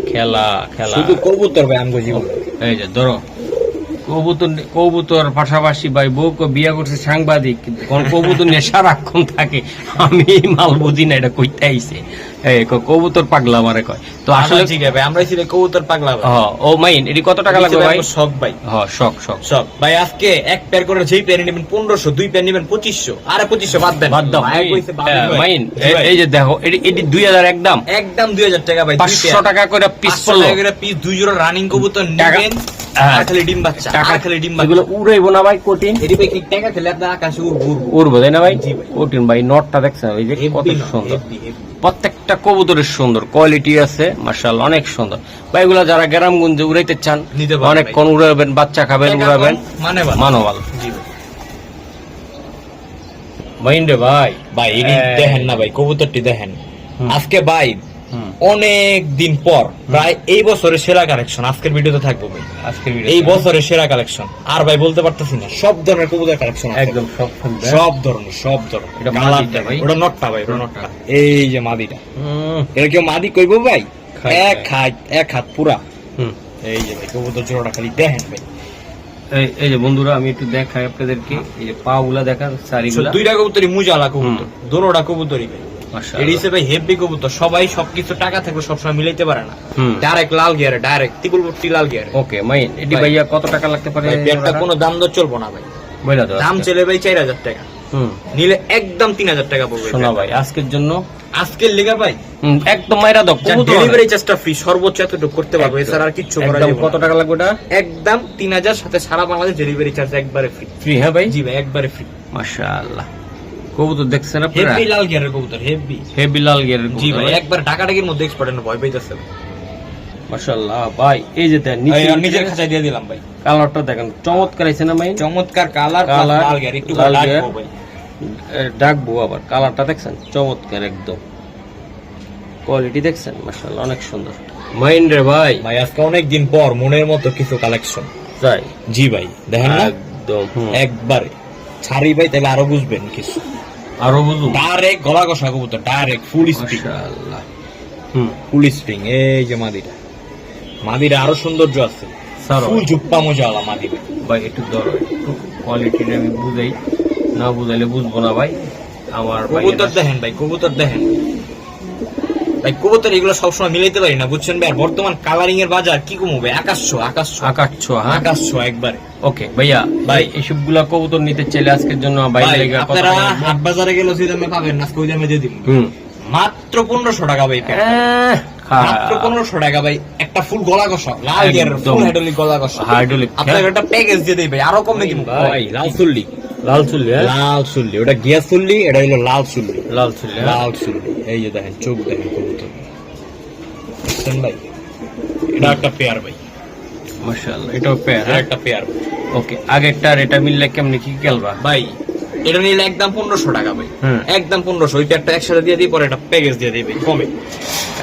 খেলা খেলা। শুধু কবুতর ভাই আমগো জীবন। এই যে ধরো কবুতর, কবুতর পাশাপাশি ভাই বউকে বিয়া করছে সাংবাদিক, কিন্তু কোন কবুতর নিয়ে সারাক্ষণ থাকে, আমি এই মাল বুঝি না এটা কইতে আইছে। এই কবুতর পাগলা মারে কয় তো আসলে ঠিক আছে ভাই, আমরা ছিল কবুতর পাগলা ভাই। ও মাইন, এটি কত টাকা লাগবে ভাই? সব ভাই, শখ শখ সব ভাই। আজকে এক পেয়ার করে যেই পেয়ার নেবেন 1500, দুই পেয়ার নেবেন 2500, আরে 2500 বাদ দেন, বাদ দাও ভাই কইছে বাদ দেন ভাই। মাইন। জি ভাই। এই যে দেখো এটি 2000 একদম, একদম 2000 টাকা ভাই, দুই 500 পেয়ার। টাকা করে পিস 500 পড়লো। টাকা করে পিস, দুই জোড়া রানিং কবুতর টাকা- নেবেন, হ্যাঁ। আর খালি ডিম বাচ্চা, টাকা আর খালি ডিম বাচ্চা। এগুলো উড়াইবো না ভাই, কঠিন এটি ভাই কি টাকা খেলে আপনার আকাশে উড়বো উড়বো তাই না ভাই? জি ভাই। কঠিন ভাই, নটটা দেখছেন ওই যে কত সুন্দর, প্রত্যেকটা কবুতরের সুন্দর কোয়ালিটি আছে মাশাআল্লাহ, অনেক সুন্দর ভাই। এগুলা যারা গ্রামগঞ্জে উড়াইতে চান নিতে পারবেন অনেকক্ষণ উড়াবেন, বাচ্চা খাবেন, উড়াবেন, মানে মানবাল জি ভাই। মাইন রে ভাই। ভাই এটি দেখেন না ভাই, কবুতরটি দেখেন। হুম। আজকে ভাই অনেক দিন পর প্রায় এই বছরের সেরা কালেকশন আজকের ভিডিওতে থাকবো ভাই। আজকের ভিডিও এই বছরের সেরা কালেকশন আর ভাই বলতে পারতেছি না, সব ধরনের কবুতর কালেকশন একদম সব থাকবে। সব ধরনের এটা কালার মাদিটা ভাই। ওটা নটটা ভাই, ওটা নটটা। এই যে মাদিটা, এটা কেউ মাদি কইবো ভাই? খায়, এক হাত পুরা। হুম। এই যে ভাই কবুতর জোড়াটা খালি দেখেন ভাই। এই যে বন্ধুরা আমি একটু দেখাই আপনাদেরকে, এই যে পা গুলা দেখান, সারিগুলা। দুইটা কবুতরই মুজালা কবুতর, দোনোটা কবুতরই ভাই। মাশাআল্লাহ। এডিসে ভাই হেভি কবুতর, সবাই সবকিছু টাকা থাকলে সবসময় মিলাইতে পারে না। হুম। ডাইরেক্ট লাল গিয়ারে, ডাইরেক্ট তিকুলপট্টি লাল গিয়ারে। ওকে মাইন, এটি ভাই। ভাইয়া কত টাকা লাগতে পারে? ভাই পেয়ারটা কোনো দাম দর চলবো না ভাই, বইলা দাও। দাম চলে ভাই 4000 টাকা, নিলে একদম 3000 টাকা পড়বে। শোনা ভাই আজকের জন্য আজকের লিগা ভাই একদম মাইরা দাও। ডেলিভারি চার্জটা ফ্রি, সর্বোচ্চ এতটুকু করতে পারবো, এছাড়া আর কিচ্ছু করা একদম যাবে না। কত টাকা লাগবে এটা? একদম 3000, সাথে সারা বাংলাদেশ ডেলিভারি চার্জ একবারে ফ্রি। ফ্রি? হ্যাঁ ভাই। জি ভাই একবারে ফ্রি। মাশাআল্লাহ, কবুতর দেখছেন আপনারা? হেভি লাল গিয়ারের কবুতর, হেভি। হেভি লাল গিয়ারের জি কবুতর ভাই একবার ঢাকাটাকির মধ্যে এক্সপার্ট ভয় পাইতেছে। মাশাআল্লাহ ভাই। এই যে দেন নিজের খাঁচায় দিয়ে দিলাম ভাই। কালারটা দেখেন, চমৎকার আছে না ভাই? চমৎকার কালার, কালার, লাল গিয়ার, একটু লাল লাল গিয়ার। ভাই। ডাকবো আবার, কালারটা দেখছেন চমৎকার একদম, কোয়ালিটি দেখছেন মাশাআল্লাহ অনেক সুন্দর। মাইন রে ভাই, ভাই আজকে অনেক দিন পর মনের মতো কিছু কালেকশন। তাই? জি ভাই দেখেন না, একদম একবারে ছাড়ি ভাই, তাহলে আরো বুঝবেন কিছু। আরো বুঝুন। ডাইরেক্ট গলা কষা কবুতর, ডাইরেক্ট ফুল স্প্রিং, মাশাআল্লাহ। ফুল স্প্রিং। এই যে মাদিটা, মাদিরা আরো সৌন্দর্য আছে, সারো। ফুল জুপ্পা মোজাওয়ালা মাদি ভাই। ভাই একটু ধরো, একটু কোয়ালিটিটা আমি বুঝাই, না বুঝাইলে বুঝবো না ভাই। আমার ভাই কবুতর দেখেন ভাই, কবুতর দেখেন ভাই, কবুতর এগুলো সবসময় মিলাইতে পারি না বুঝছেন ভাই। আর বর্তমান কালারিং এর বাজার কি কমবে, আকাশ ছোঁয়া, আকাশ ছোঁয়া, আকাশ ছোঁয়া। হ্যাঁ আকাশ ছোঁয়া একবারে। ওকে ভাইয়া, ভাই এইসব গুলা কবুতর নিতে চাইলে আজকের জন্য ভাই বাইরে আপনারা হাট বাজারে গেলে যে দামে পাবেন না, ওই দামে দিয়ে দিব। মাত্র 1500 টাকা ভাই পেয়ার। মাত্র 1500 টাকা ভাই, একটা ফুল গলা কষা লাল গিয়ারের একদম। ফুল হাইড্রোলিক গলা কষা। হাইড্রোলিক। আপনাকে একটা প্যাকেজ দিয়ে দেই ভাই, আরো কমে দিব ভাই। লাল চুল্লি, লাল চুল্লি। লাল চুল্লি, ওটা গিয়ার চুল্লি, এটা হলো লাল চুল্লি। লাল চুল্লি। লাল চুল্লি। এই যে দেখেন চোখ দেখেন কবুতর, বুঝছেন ভাই? এটা একটা পেয়ার ভাই, মাশাআল্লাহ, এটাও পেয়ার। এটা একটা পেয়ার ওকে, আগেরটা আর এটা মিললে কেমনে কি খেলবা ভাই। এটা নিলে একদম 1500 টাকা ভাই, হুম। একদম 1500। ওই পেয়ারটা একসাথে দিয়ে দিই, পরে একটা প্যাকেজ দিয়ে দিই ভাই কমে।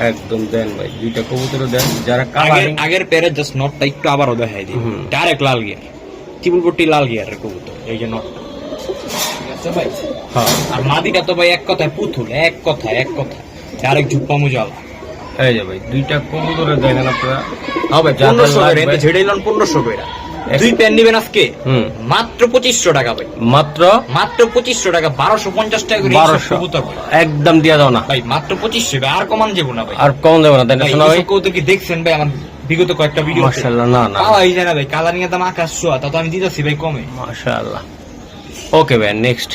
একদম দেন ভাই, দুইটা কবুতর দেন। যারা আগের কালারিং, আগের পেয়ারের জাস্ট নটটা একটু আবারও দেখাই দিই। হুম। ডাইরেক্ট লাল গিয়ার, ত্রিপুলপট্টি লাল গিয়ারের কবুতর, এই যে নটটা, ঠিক আছে ভাই? হ্যাঁ আর মাদিটা তো ভাই এক কথায় পুতুল, এক কথায় ডাইরেক্ট জুপ্পা মুজালা। এই যে ভাই দুইটা কবুতরে দেখেন আপনারা। হবে যাদের 1500 করে, লাগবে। এতে ঝেড়ে নিলাম 1500 করে। দুই প্যান নিবেন আজকে হুম। মাত্র 2500 টাকা ভাই, মাত্র মাত্র 2500 টাকা, 1250 টাকা করে 1200 কবুতর ভাই। একদম দিয়া দাও না ভাই মাত্র 2500 ভাই, আর কমান যাবো না ভাই। আর কম দেবো না, তাই না ভাই শোনা ভাই? এইসব কবুতর কি দেখছেন ভাই আমার বিগত কয়েকটা ভিডিও? মাশাআল্লাহ। না না পাওয়াই যায় না ভাই, কালারিং এর দাম আকাশ ছোঁয়া, তা তো আমি দিতেছি ভাই কমে। মাশাআল্লাহ। ওকে ভাই, নেক্সট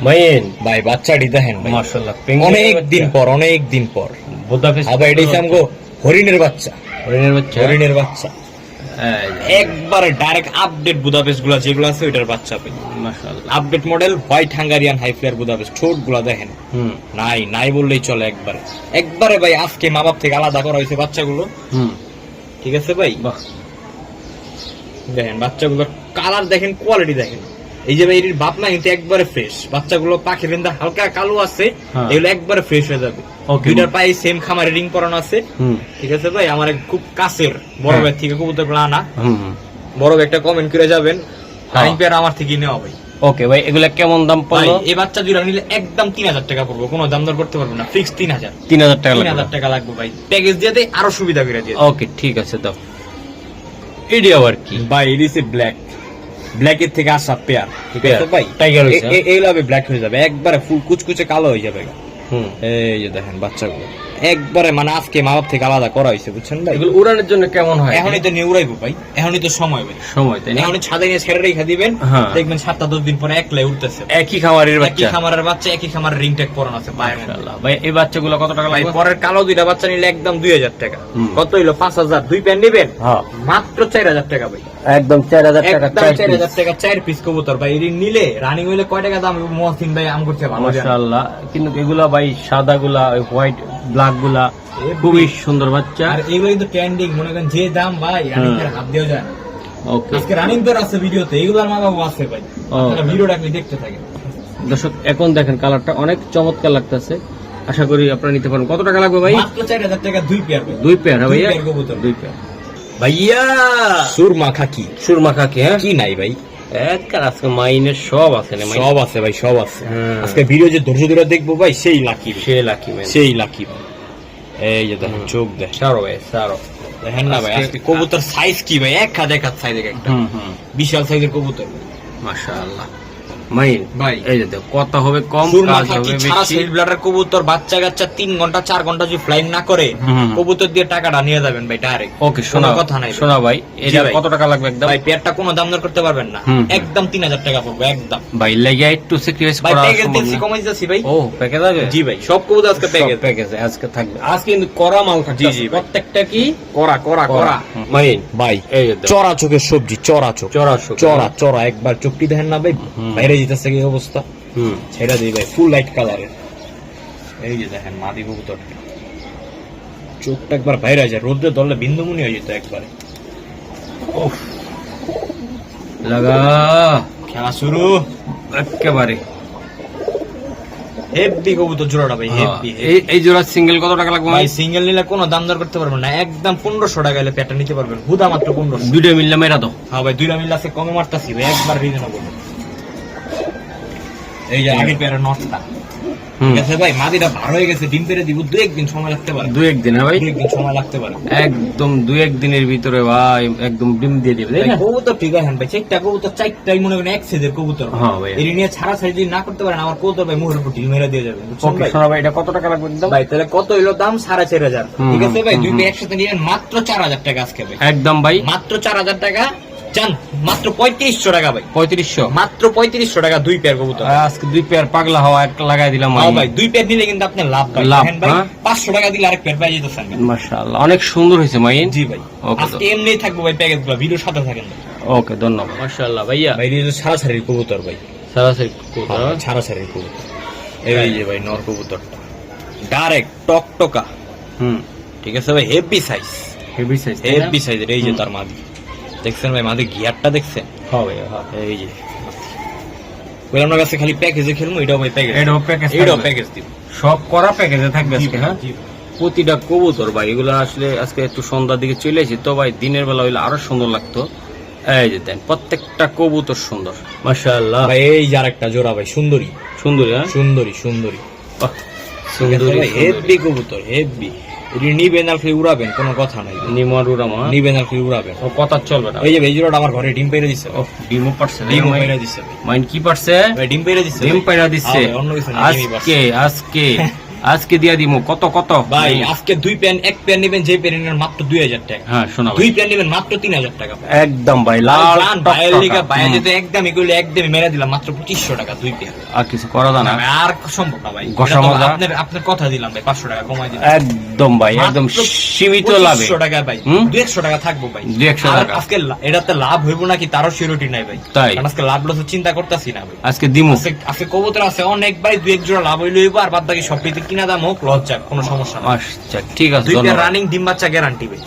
মাইন ভাই বাচ্চাটি দেখেন ভাই, মাশাআল্লাহ, অনেক দিন পর বুদাপেস্ট। আবার এটাই আমগো হরিণের বাচ্চা, হরিণের বাচ্চা। হরিণের বাচ্চা এই যে, একবারে ডাইরেক্ট আপডেট বুদাপেস্ট গুলা যেগুলো আছে ওইটার বাচ্চা ভাই। মাশাআল্লাহ। Update model, white Hungarian high flyer Budapest, ঠোঁট গুলা দেখেন, হুম নাই বললেই চলে। একবারে ভাই আজকে মা বাপ থেকে আলাদা করা হয়েছে বাচ্চাগুলো, হুম। ঠিক আছে ভাই? বাহ, দেখেন বাচ্চাগুলোর কালার দেখেন, কোয়ালিটি দেখেন। এই যে ভাই এটির বাপ না কিন্তু একবারে ফ্রেশ, বাচ্চাগুলো পাখি বিন্দা হালকা কালো আছে, হ্যাঁ। এগুলো একবারে ফ্রেশ হয়ে যাবে। Okay. দুইটার পায়ে সেম খামারে রিং পরানো আছে, হুম ঠিক আছে ভাই? আমার এক খুব কাছের বড় হ্যাঁ। ভাই থেকে কবুতর গুলো আনা, হুম হুম। বড় ভাই একটা কমেন্ট করে যাবেন, হ্যাঁ। রানিং পেয়ার আমার থেকে নেওয়া ভাই। ওকে ভাই, এগুলা কেমন দাম ভাই পড়লো? এই বাচ্চা দুইটা নিলে একদম 3000 টাকা পড়বো, কোনো দাম দর করতে পারবো না, ফিক্স 3000। 3000 টাকা লাগবে। 3000 টাকা লাগবে ভাই, প্যাকেজ দিয়ে দেয় আরো সুবিধা করে দিয়ে দেয়। ওকে ঠিক আছে, দাও। এডি আবার কি? ভাই এডিসে ব্ল্যাক, ব্ল্যাকের থেকে আসা পেয়ার, ঠিক পেয়ার, আছে ভাই? টাইগার হইছে। এইভাবে ব্ল্যাক হয়ে যাবে, একবারে ফুল কুচকুচে কালো হয়ে যাবে। হুম। এই যে দেখেন বাচ্চাগুলো একবারে মানে আজকে মা বাপ থেকে আলাদা করা হয়েছে, বুঝছেন ভাই? এগুলো উড়ানোর জন্য কেমন হয়? এখনই তো নিয়ে উড়াইবো ভাই, এখনই তো সময় ভাই, সময়, তাই না? এখনই ছাদে নিয়ে ছেড়ে রেখে দিবেন, হ্যাঁ। দেখবেন 7-10 দিন পরে একলাই উঠতেছে। একই খামারের একই বাচ্চা। খামারের বাচ্চা, একই খামারের রিং ট্যাগ পরানো আছে পায়ের মধ্যে। মাশাআল্লাহ। ভাই এই বাচ্চাগুলো কত টাকা ভাই লাগবে? পরের কালো দুইটা বাচ্চা নিলে একদম 2000 টাকা। হুম। কত হইলো? 5000। দুই প্যান নিবেন হ্যাঁ, মাত্র 4000 টাকা ভাই, একদম 4000 টাকা। একদম 4000 টাকা 4 পিস কবুতর ভাই। এর নিলে রানিং হইলে কয় টাকা দাম? মহসিন ভাই আম করতে ভালো জানে। মাশাআল্লাহ। কিন্তু এগুলা ভাই সাদা গুলা, হোয়াইট ব্ল্যাক গুলা খুবই সুন্দর বাচ্চা। আর এগুলো কিন্তু ট্রেন্ডিং, মনে করেন যে দাম ভাই রানিং এর হাত দিয়েও যায় না। ওকে আজকে রানিং পেয়ার আছে ভিডিওতে, এগুলোর মা বাবা আছে ভাই, আপনারা ভিডিওটা দেখতে থাকেন। দর্শক, এখন দেখেন কালারটা অনেক চমৎকার লাগতেছে। আশা করি আপনারা নিতে পারেন। কত টাকা লাগবে ভাই? মাত্র 4000 টাকা 2 পেয়ার ভাই। 2 পেয়ার হ্যাঁ ভাইয়া? 2 পেয়ার কবুতর। 2 পেয়ার ভাইয়া সুরমা খাকি সুরমা খাকি হ্যাঁ কি নাই ভাই? একবার আজকে মাইনের সব আছে না মাইন? সব আছে ভাই, সব আছে। হ্যাঁ। আজকে ভিডিও যে ধৈর্য ধরে দেখবো ভাই সেই লাকি, সে লাকি ম্যান। সেই লাকি ভাই। এই যে দেখেন চোখ দেখ সারো ভাই সারো। দেখেন না ভাই আজকে- আজকে কবুতর সাইজ কি ভাই, এক হাত সাইজ একটা বিশাল সাইজের কবুতর মাশাআল্লাহ মাইন ভাই। এই যে দেখো কথা হবে কম সুরমা কাজ খাকি হবে ছাড়া বেশি। সেল ব্লাডার কবুতর বাচ্চা কাচ্চা 3 ঘন্টা 4 ঘন্টা যদি ফ্লাইং না করে হুম। কবুতর দিয়ে টাকাটা নিয়ে যাবেন ভাই ডাইরেক্ট। ওকে শোনা কথা নাই শোনা ভাই এটা ভাই। কত টাকা লাগবে একদম? ভাই পেয়ারটা কোনো দাম দর করতে পারবেন না, হুম। একদম 3000 টাকা পড়বে একদম। ভাই লাগিয়া একটু স্যাক্রিফাইস ভাই করা প্যাকেজ সম্ভব দিচ্ছি, না? কমাই দিচ্ছি ভাই। ও প্যাকেজ আছে? জি ভাই সব কবুতর আজকে প্যাকেজ। প্যাকেজে আজকে থাকবে। আজকে কিন্তু করা মাল থাকবে। জি, জি ভাই। প্রত্যেকটা কি করা করা করা মাইন ভাই এই যে দেখো। চড়া চোখের সবজি, চড়া চোখ, চড়া চোখ। চড়া চড়া একবার চোখটি দেখেন না ভাই, বাইরে যেতেছে কি অবস্থা। হুম ছেড়া দিই ভাই ফুল লাইট কালারের। এই যে দেখেন মাদি কবুতর চোখটা একবার বাইরে যায়, রোদ্রে ধরলে বিন্দুমুনি হয়ে যেত একবারে। উফ লাগা খেলা শুরু একেবারে হেভি কবুতর জোড়াটা ভাই, হ্যাঁ, হেভি। এই জোড়া সিঙ্গেল কত টাকা লাগবে ভাই ভাই? সিঙ্গেল নিলে কোনো দাম দর করতে পারবেন না, একদম 1500 টাকা হলে পেটা নিতে পারবেন, হুদা মাত্র 1500। দুইটা মিললে মেরা দাও। হ্যাঁ ভাই দুইটা মিলে আছে কমে মারতাছি ভাই, একবার রিজনেবল। এই যে আগের পেয়ারের নটটা ঠিক আছে ভাই, মাদিটা ভার হয়ে গেছে, ডিম পেরে দিব, 2-1 দিন সময় লাগতে পারে, দু একদিন হ্যাঁ ভাই? 2-1 দিন সময় লাগতে পারে। একদম 2-1 দিনের ভিতরে ভাই একদম ডিম দিয়ে দিবে তাই না? কবুতর ঠিক আছে ভাই, 4টা কবুতর 4টাই মনে করেন এক সাইজের কবুতর। হ্যাঁ ভাই। এর নিয়ে ছাড়া সাইজ যদি না করতে পারেন আমার কবুতর ভাই মুখের উপর ঢিল মেরে দিয়ে যাবে, বুঝছেন ওকে ভাই? শোনা ভাই এটা কত টাকা লাগবে একদম? ভাই তাহলে কত হইলো দাম? 4500। ঠিক আছে ভাই, দুই হুম। পে একসাথে নিয়ে মাত্র 4000 টাকা আজকে ভাই, একদম ভাই মাত্র 4000 টাকা। জান মাত্র 3500 টাকা ভাই, 3500। মাত্র 3500 টাকা 2 পেয়ার কবুতর। আজকে 2 পেয়ার পাগলা হওয়া একটা লাগাই দিলাম হ্যাঁ ভাই 2 পেয়ার দিলে কিন্তু আপনি লাভ ভাই, লাভ, দেখেন ভাই হ্যাঁ। 500 টাকা দিলে আরেক পেয়ার পাই যেতেছেন ভাই। মাশাআল্লাহ অনেক সুন্দর হয়েছে মাইন। জি ভাই ওকে আজকে এমনিই থাকবো ভাই প্যাকেজগুলো, ভিডিওর সাথে থাকেন ভাই। ওকে ধন্যবাদ। মাশাআল্লাহ ভাইয়া ভাই এই যে ছাড়াছাড়ির কবুতর ভাই, সরাসরি কোথা? ছাড়াছাড়ির কবুতর। এই যে ভাই নর কবুতরটা ডাইরেক্ট টকটকা, হুম ঠিক আছে ভাই, heavy size, heavy size heavy সাইজের। এই যে তার মাদি দেখছেন ভাই, মাদি গিয়ারটা দেখছেন? হ্যাঁ ভাই হ্যাঁ। এই যে ওই আমার কাছে খালি প্যাকেজে খেলবো, এটাও ভাই প্যাকেজ, এটাও প্যাকেজ এটাও থাকবে। প্যাকেজ দিব। সব করা প্যাকেজে থাকবে আজকে হ্যাঁ? জি ভাই। প্রতিটা কবুতর ভাই এগুলো আসলে আজকে একটু সন্ধ্যার দিকে চলে এসেছি তো ভাই, দিনের বেলা হইলে আরো সুন্দর লাগতো। এই যে দেন প্রত্যেকটা কবুতর সুন্দর মাশাআল্লাহ ভাই এই যে আরেকটা জোড়া ভাই, সুন্দরী সুন্দর হ্যাঁ সুন্দরী সুন্দরী বাহ, সুন্দরী হেভি কবুতর, হেভি। এটি নিবেন আর খালি উড়াবেন, কোনো কথা নাই, নিমারুরামা নিবেন আর খালি উড়াবেন। ও কথা চলবে না। এই যে ভাই এই জোড়াটা আমার ঘরে ডিম পেড়ে দিচ্ছে, ও ডিমও পারছে না? ডিম পেড়ে দিচ্ছে ভাই। মাইন কি পারছে? ভাই ডিম পেড়ে দিচ্ছে ডিম ভাই। পাইরা দিচ্ছে হ্যাঁ ভাই, অন্য কিছু না, ডিমই পারছে। আজকে আজকে দিয়া দিমু কত কত ভাই আজকে 2 প্যান, এক প্যান নেবেন, যে প্যান নেবেন মাত্র 2000 টাকা, হ্যাঁ শোনা 2 প্যান নেবেন মাত্র 3000 টাকা। একদম ভাই লাল লাল বাইরের লিগা বাইরে হুম। যেতে একদমই কইলে একদমই মেরে দিলাম মাত্র 2500 টাকা 2 প্যান। আর কিছু করা যায় না আর সম্ভব না ভাই, ঘষা এটা তো মাজা। আপনার কথা দিলাম ভাই, 500 টাকা কমাই দিলাম। একদম ভাই একদম মাত্র সীমিত লাভে 2500 টাকা ভাই, হুম? 200 টাকা থাকবো ভাই। 200 আর টাকা। আজকে এটাতে লাভ হইব নাকি তারও সিউরিটি নাই ভাই, তাই? কারণ আজকে লাভ লস চিন্তা করতেছি না ভাই। আজকে দিমু আজকে কবুতর আছে অনেক ভাই, 2-1 জোড়া লাভ হইলে হইব, আর বাদ বাকি সব পেতে কিনা দাম হোক লস যাক, কোনো সমস্যা না। আচ্ছা ঠিক আছে 2 ধন্যবাদ। রানিং ডিম বাচ্চা গ্যারান্টি ভাই।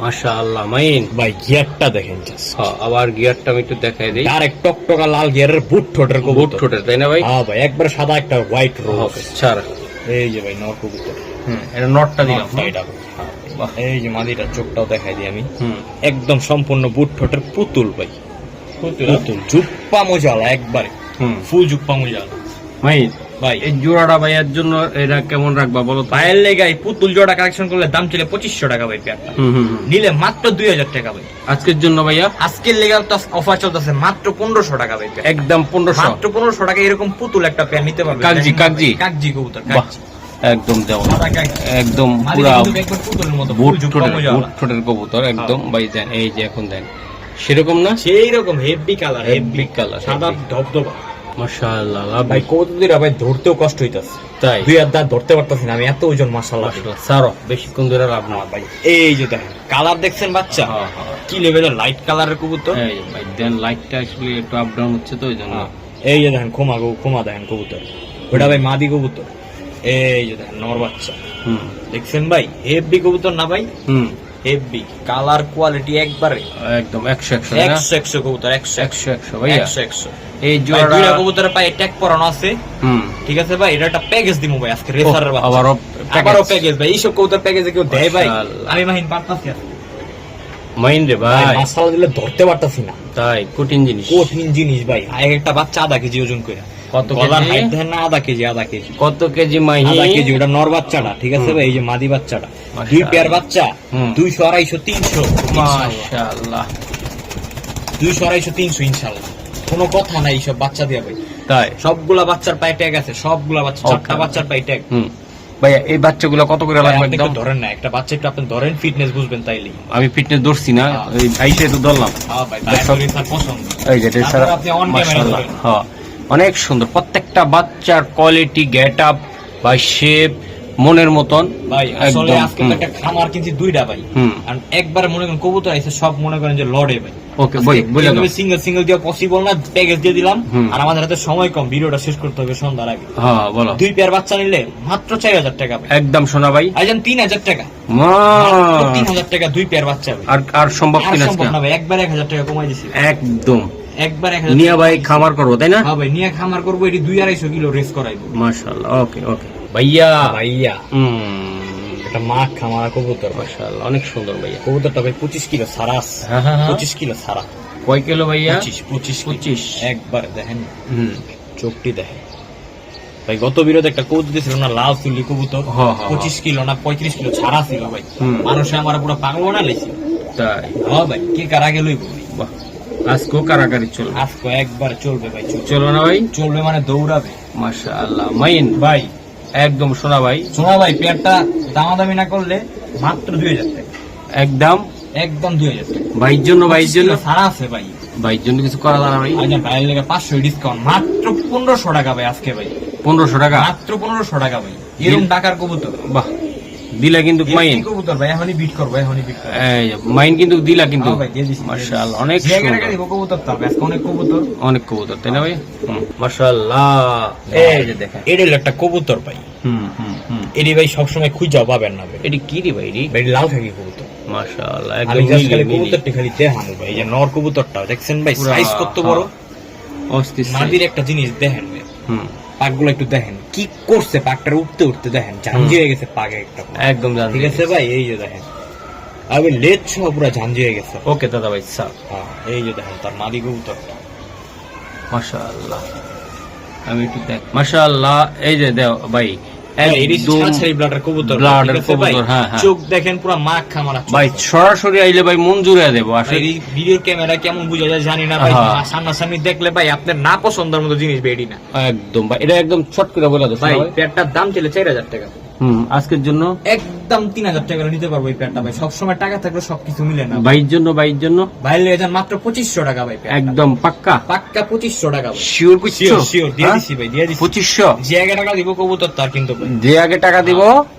মাশাআল্লাহ মাইন ভাই গিয়ারটা দেখেন জাস্ট, হ্যাঁ, আবার গিয়ারটা আমি একটু দেখাই দেই। ডাইরেক্ট টকটকা লাল গিয়ারের বুট ঠোঁটের বুট কবুতর। ঠোঁটের তাই না ভাই? হ্যাঁ ভাই একবার সাদা একটা হোয়াইট রোজ। ওকে ছাড়। এই যে ভাই নর কবুতর, এটা নটটা দিলাম নটটা এটা। বাহ। এই যে মাদিটার চোখটাও দেখাই দিই আমি, হুম একদম সম্পূর্ণ বুট ঠোঁটের পুতুল ভাই, পুতুল জুপ্পা মজালা, একবারে হুম ফুল জুপ্পা মজালা মাইন ভাই। এই জোড়াটা ভাইয়ের জন্য এটা কেমন রাখবা বলো তো? পায়ের লেগাই পুতুল জোড়া কালেকশন করলে দাম ছিল 2500 টাকা ভাই পেয়ারটা, নিলে মাত্র 2000 টাকা ভাই। আজকের জন্য ভাইয়া আজকের লেগা তো অফার চলতেছে মাত্র 1500 টাকা ভাই পেয়ার। একদম 1500 মাত্র 1500 টাকা এরকম পুতুল একটা পেয়ার নিতে পারবে। কাগজি, কাগজি। কাগজি কবুতর, বাহ কাগজি। একদম দেওয়া সাদা কাগজি। একদম মাদি পুরা কিন্তু একবার পুতুলের মতো, বুট ফুল জুপ্পা ঠোঁটের মজালা। বুট ঠোঁটের কবুতর একদম ভাই দেন এই যে এখন দেন সেরকম না সেই রকম heavy colour, Heavy heavy colour, colour, সাদা heavy। ধবধবা মাশাআল্লাহ লাভ ভাই। কবুতর দুইটা ভাই ধরতেও কষ্ট হইতাছে, তাই 2 হাত দাঁত ধরতে পারতাছি না আমি, এত ওজন মাশাআল্লাহ। মাশাআল্লাহ সারো বেশিক্ষণ ধরে লাভ না ভাই এই যে দেখেন কালার দেখছেন বাচ্চা, হ্যাঁ, হ্যাঁ। কি লেভেলের লাইট কালারের কবুতর। এই যে ভাই দেন লাইটটা অ্যাকচুয়ালি একটু আপ ডাউন হচ্ছে তো ওই জন্য এই যে দেখেন খোমা দেখেন কবুতর, ওটা ভাই মাদি কবুতর। এই যে দেখেন নর বাচ্চা হুম দেখছেন ভাই, হেভি কবুতর না ভাই, হুম হেভি কালার কোয়ালিটি একবারে একদম 100 না? 100 কবুতর 100 ভাইয়া 100 এই ভাই জোড়াটা দুইটা কবুতরের পায়ে ট্যাগ পরানো আছে, হুম ঠিক আছে ভাই, এটা একটা প্যাকেজ দিমু ভাই আজকে রেসারের বাচ্চা, আবারও আবারও প্যাকেজ ভাই, এইসব কবুতর প্যাকেজে কেউ দেয় ভাই? মাশাআল্লাহ। আমি মাহিন পারতাছি না মাইন রে ভাই, ভাই, মাশাআল্লাহ দিলে ধরতে পারতাছি না, তাই কঠিন জিনিস। কঠিন জিনিস ভাই। এক একটা বাচ্চা আধা কেজি ওজন করে, কত গলার কেজি? হাইট দেখেন না, আধা কেজি কত কেজি মাহি? আধা কেজি। ওটা নর বাচ্চাটা, ঠিক আছে ভাই, এই যে মাদি বাচ্চাটা, মাশাআল্লাহ। দুই পেয়ার বাচ্চা, হুম। 200 250 300 মাশাআল্লাহ, 200 250 300 ইনশাআল্লাহ, কোনো কথা নাই সব বাচ্চা দিয়া ভাই। তাই সবগুলা বাচ্চার পায়ে ট্যাগ আছে, সবগুলা বাচ্চা, Okay. 4টা বাচ্চার পায়ে ট্যাগ। হুম ভাইয়া এই বাচ্চাগুলো কত করে লাগবে? আপনি একদম একটু ধরেন না, একটা বাচ্চা একটু আপনি ধরেন, ফিটনেস বুঝবেন তাইলেই। আমি ফিটনেস ধরছি না, হ্যাঁ। এই আইসে তো ধরলাম। হ্যাঁ ভাই, দেখো। ভাই শরীর তার পছন্দ। এই যে এটা তারপর আপনি on camera মাশাআল্লাহ, ধরেন। হ্যাঁ অনেক সুন্দর প্রত্যেকটা বাচ্চার কোয়ালিটি, গেট আপ বা শেপ মনের মতন ভাই আসলে একদম। আজকে তো একটা খামার কিনছি দুইটা ভাই, হুম। আর একবার মনে করেন কবুতর আইছে, সব মনে করেন যে লড়ে ভাই। ওকে বলে দাও। সিঙ্গেল সিঙ্গেল দিয়ে পসিবল না, প্যাকেজ দিয়ে দিলাম। হুম। আর আমাদের হাতে সময় কম, ভিডিওটা শেষ করতে হবে সন্ধ্যার আগে। হ্যাঁ বলো। দুই পেয়ার বাচ্চা নিলে মাত্র 4000 টাকা ভাই, একদম শোনা ভাই, আইজান 3000 টাকা, মা। মাত্র 3000 টাকা দুই পেয়ার বাচ্চা ভাই। আর সম্ভব আর কিনা সম্ভব না ভাই, একবার 1000 টাকা কমাই দিছি, একদম একবার 1000 নিয়া ভাই খামার করবো তাই না? হ্যাঁ ভাই, নিয়ে খামার করবো, এটি 2-250 কিলো রেস করাইবো। মাশাআল্লাহ, ওকে ওকে ভাইয়া। ভাইয়া এটা মা খামার কবুতর ভাই, মাশাআল্লাহ অনেক সুন্দর ভাইয়া। কবুতরটা ভাই 25 কিলো সারা আছে। হ্যাঁ, হ্যাঁ, হ্যাঁ। 25 কিলো সারা, কয় কিলো ভাইয়া? 25 একবার দেখেন হুম চোখটি দেখেন ভাই। গত বিরোধে একটা কবুতর দিয়েছিল না, লাল চুল্লি কবুতর, হ্যাঁ, হ্যাঁ, 25 কিলো না 35 কিলো ছাড়া ছিল ভাই। হুম। মানুষে আমার পুরো পাগল না লেছি। তাই হ্যাঁ ভাই, কে কার আগে লইব ভাই? বাহ, আজকেও কারাকারি চলবে। আজকে একবার চলবে ভাই, চলো না ভাই? চলবে মানে দৌড়াবে মাশাআল্লাহ মাইন ভাই। একদম শোনা ভাই, শোনা ভাই, পেয়ারটা দামাদামি না করলে মাত্র 2000 টাকা, একদম একদম 2000 টাকা। ভাইয়ের জন্য, ভাইয়ের জন্য, সারা আছে ভাই। ভাইয়ের জন্য কিছু করা যায় না ভাই? আচ্ছা ভাইয়ের লেগে 500 ডিসকাউন্ট, মাত্র 1500 টাকা ভাই আজকে ভাই, 1500 টাকা। মাত্র 1500 টাকা ভাই। এরকম টাকার কবুতর, বাহ, দিলা কিন্তু মাইন, এই কবুতর ভাই, এখনই বিট করবো, এখনই বিট করবো। এই যে, মাইন কিন্তু দিলা কিন্তু। হ্যাঁ ভাই, দিয়ে দিছি, মাশাআল্লাহ অনেক যে টাকা সুন্দর, দিব কবুতর তো আজকে অনেক কবুতর। অনেক কবুতর তাই না ভাই? মাশাআল্লাহ, এই যে দেখেন। এটা হলো একটা কবুতর ভাই, হুম হুম হুম এটি ভাই সবসময় খুঁজে পাবেন না ভাই, এটি কি রে ভাই? রে ভাই লাল থাকি কবুতর। মাশাআল্লাহ আমি একদম জাস্ট মিলি খালি মিলি। কবুতরটি খালি দেখানো ভাই, এই যে নর কবুতরটা দেখছেন ভাই, পুরা, সাইজ কত বড়। অস্থির size। মাদির একটা জিনিস দেখেন ভাই, হুম পাকগুলো একটু দেখেন কি করছে, পাকটার উঠতে উঠতে দেখেন ঝাঞ্জি হয়ে গেছে পাকে একটা, একদম জানতে ঠিক আছে ভাই? এই যে দেখেন, আমি লেজ সহ পুরো ঝাঞ্জি হয়ে গেছে। ওকে দাদা ভাই স্যার। হ্যাঁ, এই যে দেখেন তার মাদি কবুতরটা, মাশাআল্লাহ আমি একটু দেখ। মাশাআল্লাহ এই যে দেও ভাই, একদম ব্লাডের কবুতর। হ্যাঁ হ্যাঁ চোখ দেখেন পুরো মাখ খামারা ভাই, সরাসরি আইলে ভাই মন জুড়ে দেবো আসলে। ভিডিওর ক্যামেরা কেমন বুঝা যায় জানি না ভাই, হ্যাঁ। সামনাসামনি দেখলে ভাই আপনার না পছন্দের মতো জিনিস বেডি না একদম ভাই, এটা একদম শর্ট করে বলে দাও ভাই। ভাই। প্যাডটার দাম ছিল 4000 টাকা, আজকের জন্য একদম 3000 টাকা নিতে পারবো এই প্যাডটা ভাই। সবসময় টাকা থাকলে সবকিছু মিলে না ভাইয়ের জন্য, ভাইয়ের জন্য ভাই। লেগে যান মাত্র 2500 টাকা ভাই, প্যাডটা। একদম পাক্কা পাক্কা 2500 টাকা ভাই, শিওর বুঝছো? শিওর শিওর দিয়ে দিছি ভাই, দিয়ে দিছি। 2500 যে আগে টাকা দিব কবুতর তার কিন্তু ভাই, যে আগে টাকা দিব।